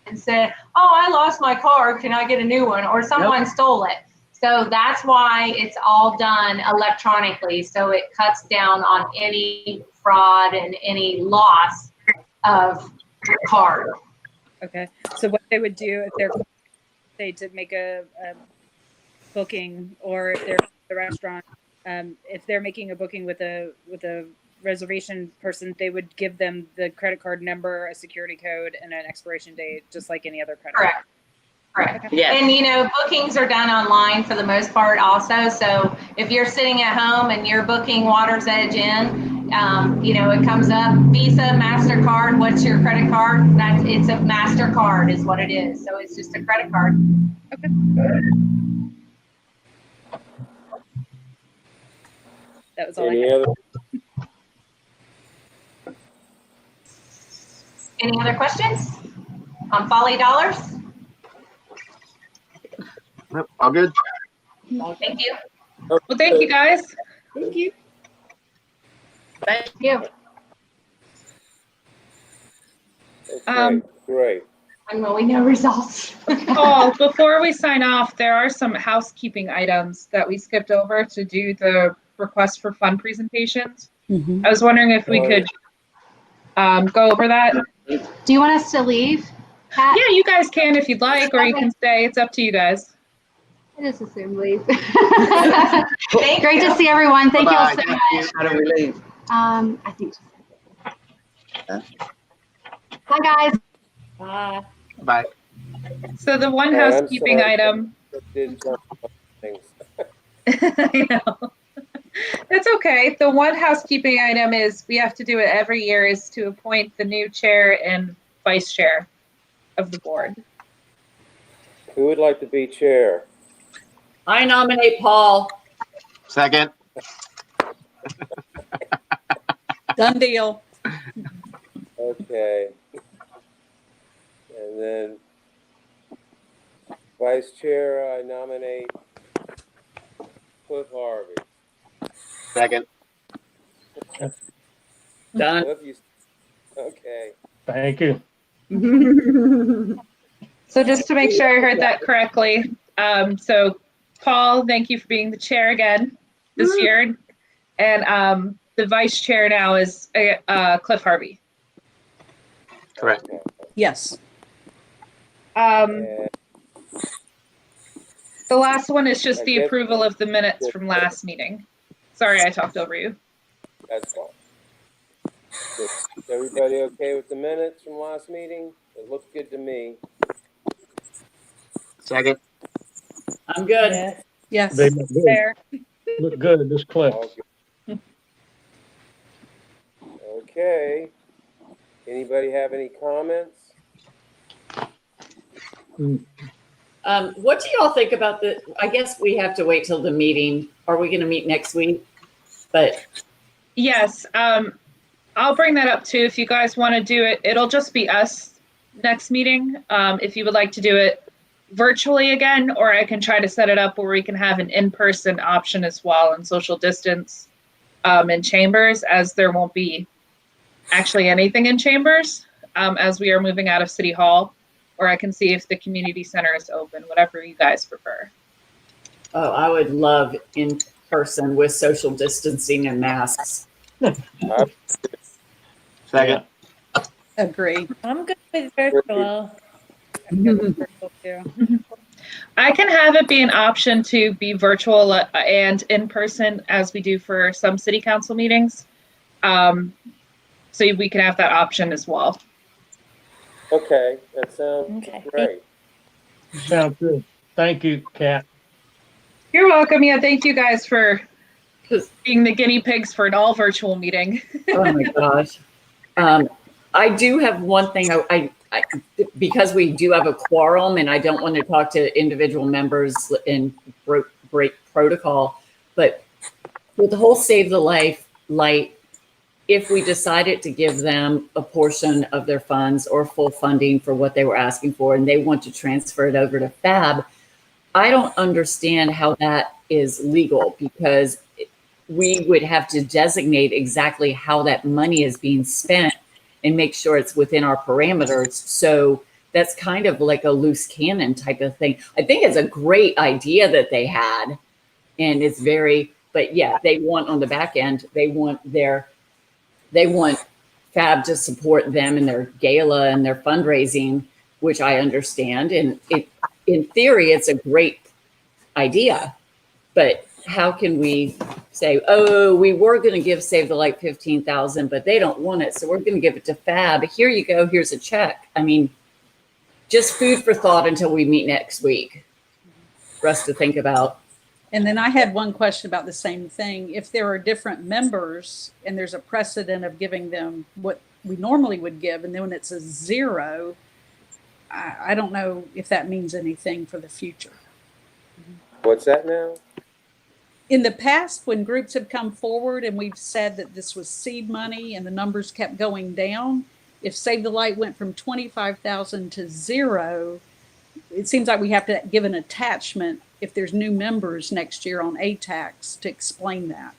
and say, "Oh, I lost my card. Can I get a new one?" Or someone stole it. So that's why it's all done electronically. So it cuts down on any fraud and any loss of card. Okay. So what they would do if they're say to make a booking, or if they're at the restaurant, if they're making a booking with a reservation person, they would give them the credit card number, a security code, and an expiration date, just like any other credit card. Correct. Yes. And you know, bookings are done online for the most part also. So if you're sitting at home and you're booking Water's Edge Inn, you know, it comes up Visa, MasterCard, what's your credit card? It's a MasterCard is what it is. So it's just a credit card. Okay. That was all I had. Any other questions on Folly Dollars? Nope, all good. Thank you. Well, thank you guys. Thank you. Thank you. Okay, great. When will we know results? Oh, before we sign off, there are some housekeeping items that we skipped over to do the request for fund presentations. I was wondering if we could go over that. do you want us to leave, Pat? Yeah, you guys can if you'd like, or you can stay. It's up to you guys. I just assumed leave. Great to see everyone. Thank you all so much. How do we leave? I think. Bye, guys. Bye. Bye. So the one All right, I'm housekeeping sorry. item. I did jump on things. I know. It's okay. The one housekeeping item is we have to do it every year is to appoint the new chair and vice chair of the board. Who would like to be chair? I nominate Paul. Second. Done deal. Okay. And then vice chair, I nominate Cliff Harvey. Second. Done. Cliff, you, okay. Thank you. So just to make sure I heard that correctly, so Paul, thank you for being the chair again this year, and the vice chair now is Cliff Harvey. Correct. Yes. And The last one is just I the guess- approval of the minutes from last meeting. Sorry, I talked over you. that's fine. Is everybody okay with the minutes from last meeting? It looks good to me. Second. I'm good. Yes. Yes. They look good. There. Look good, this clip. All good. Okay. Anybody have any comments? What do y'all think about the, I guess we have to wait till the meeting. Are we going to meet next week? But Yes, I'll bring that up too. If you guys want to do it, it'll just be us next meeting. If you would like to do it virtually again, or I can try to set it up where we can have an in-person option as well and social distance in chambers, as there won't be actually anything in chambers as we are moving out of City Hall, or I can see if the community center is open, whatever you guys prefer. oh, I would love in person with social distancing and masks. Second. Agree. I'm good with virtual. I'm good with virtual too. I can have it be an option to be virtual and in person as we do for some city council meetings. So we can have that option as well. Okay, that sounds great. Sounds good. Thank you, Kat. You're welcome. Yeah, thank you guys for being the guinea pigs for an all virtual meeting. Oh my gosh. I do have one thing. I because we do have a quorum and I don't want to talk to individual members and break protocol, but with the whole Save the Life light, if we decided to give them a portion of their funds or full funding for what they were asking for and they want to transfer it over to FAB, I don't understand how that is legal, because we would have to designate exactly how that money is being spent and make sure it's within our parameters. So that's kind of like a loose cannon type of thing. I think it's a great idea that they had, and it's very, but yeah, they want on the back end, they want FAB to support them in their gala and their fundraising, which I understand. And in theory, it's a great idea, but how can we say, oh, we were going to give Save the Light 15,000, but they don't want it, so we're going to give it to FAB. Here you go. Here's a check. I mean, just food for thought until we meet next week for us to think about. And then I had one question about the same thing. If there are different members and there's a precedent of giving them what we normally would give, and then when it's a zero, I don't know if that means anything for the future. What's that now? In the past, when groups have come forward and we've said that this was seed money and the numbers kept going down, if Save the Light went from 25,000 to zero, it seems like we have to give an attachment if there's new members next year on ATAX to explain that.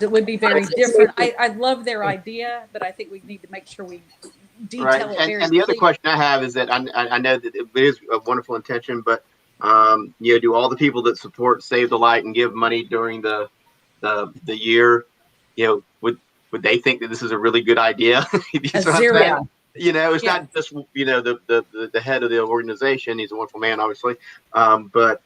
It would be very different. I love their idea, but I think we need to make sure we detail Right. it very And the other clearly. question I have is that I know that it is a wonderful intention, but do all the people that support Save the Light and give money during the year, would they think that this is a really good idea? A zero. It's not just the head of the organization. He's a wonderful man, obviously, but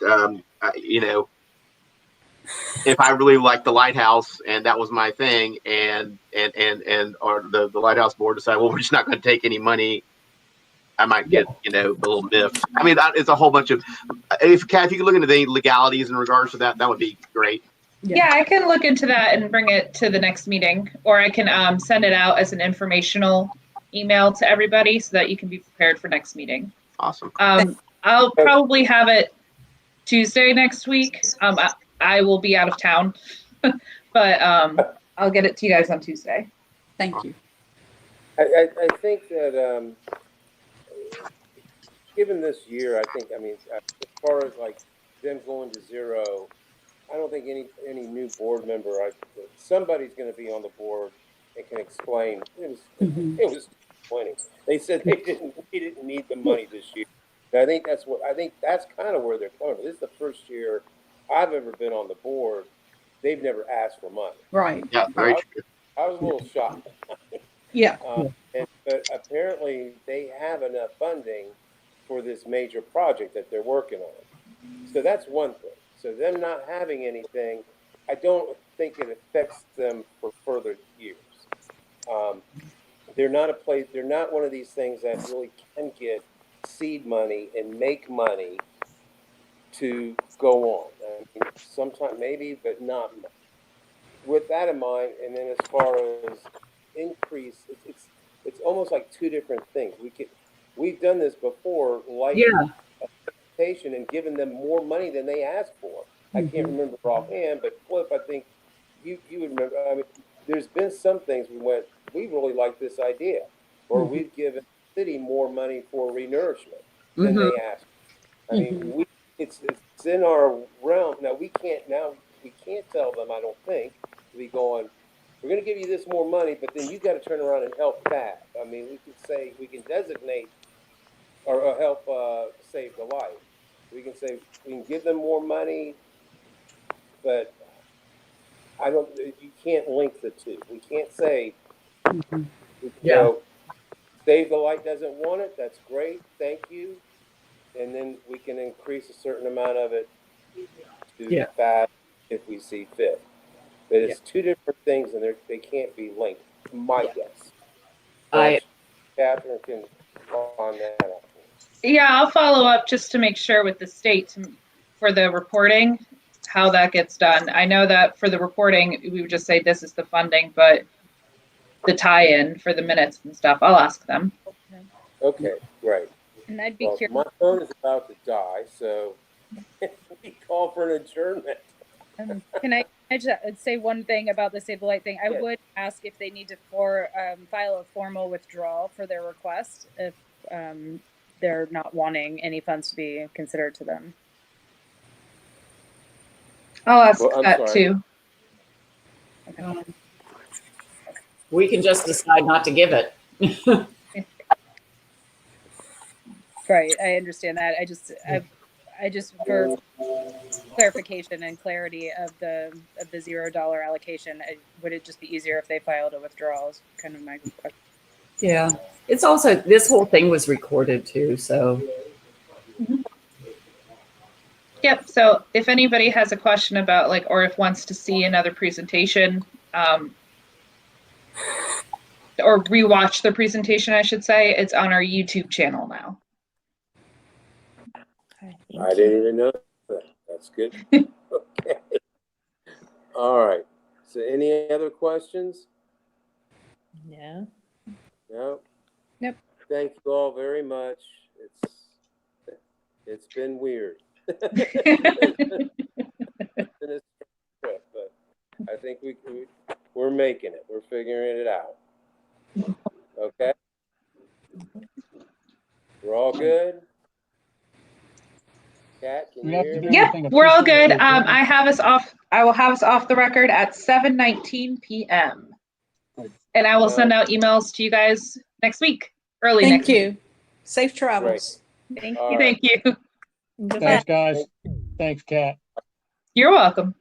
if I really liked the lighthouse and that was my thing, or the lighthouse board decided, well, we're just not going to take any money, I might get a little miffed. I mean, it's a whole bunch of. If Kat, you could look into the legalities in regards to that, that would be great. Yeah, I can look into that and bring it to the next meeting, or I can send it out as an informational email to everybody so that you can be prepared for next meeting. Awesome. I'll probably have it Tuesday next week. I will be out of town, but I'll get it to you guys on Tuesday. Thank you. I think that given this year, I mean, as far as like them going to zero, I don't think any new board member, somebody's going to be on the board and can explain. It was 20. They said they didn't need the money this year. And I think that's kind of where they're coming from. This is the first year I've ever been on the board. They've never asked for money. Right. Yeah, very true. I was a little shocked. Yeah. But apparently they have enough funding for this major project that they're working on. So that's one thing. So them not having anything, I don't think it affects them for further years. They're not one of these things that really can get seed money and make money to go on. I mean, sometimes maybe, but not much. With that in mind, and then as far as increase, it's almost like two different things. We've done this before, like presentation and given them more money than they asked for. I can't remember offhand, but Cliff, I think you would remember. I mean, there's been some things we really like this idea, or we've given the city more money for renourishment than they asked. I mean, it's in our realm now. We can't tell them. I don't think to be going. We're going to give you this more money, but then you got to turn around and help that. I mean, we can designate or help save the life. We can say we can give them more money, but you can't link the two. We can't say, Save the Light doesn't want it. That's great. Thank you. And then we can increase a certain amount of it to that if we see fit. But it's two different things, and they can't be linked. My guess. Catherine can find that out. Yeah, I'll follow up just to make sure with the state for the reporting, how that gets done. I know that for the reporting, we would just say this is the funding, but the tie-in for the minutes and stuff, I'll ask them. Okay, right. And I'd be curious. My phone is about to die, so we call for an adjournment. Can I just say one thing about the Save the Light thing? I would ask if they need to file a formal withdrawal for their request if they're not wanting any funds to be considered to them. I'll ask that too. We can just decide not to give it. Right, I understand that. I just for clarification and clarity of the $0 allocation, would it just be easier if they filed a withdrawal? Is kind of my question. Yeah, it's also, this whole thing was recorded too, so. Yep, so if anybody has a question about or if wants to see another presentation, or rewatch the presentation, I should say, it's on our YouTube channel now. I didn't even know that. That's good. Okay. All right. So any other questions? No. No? Nope. Thank you all very much. It's been weird. It's been a trip, but I think we're making it. We're figuring it out. Okay? We're all good? Kat, can you hear me? Yep, we're all good. I will have us off the record at 7:19 p.m. And I will send out emails to you guys next week, early next week. Thank you. Safe travels. Thank you. Thank you. Thanks, guys. Thanks, Kat. You're welcome.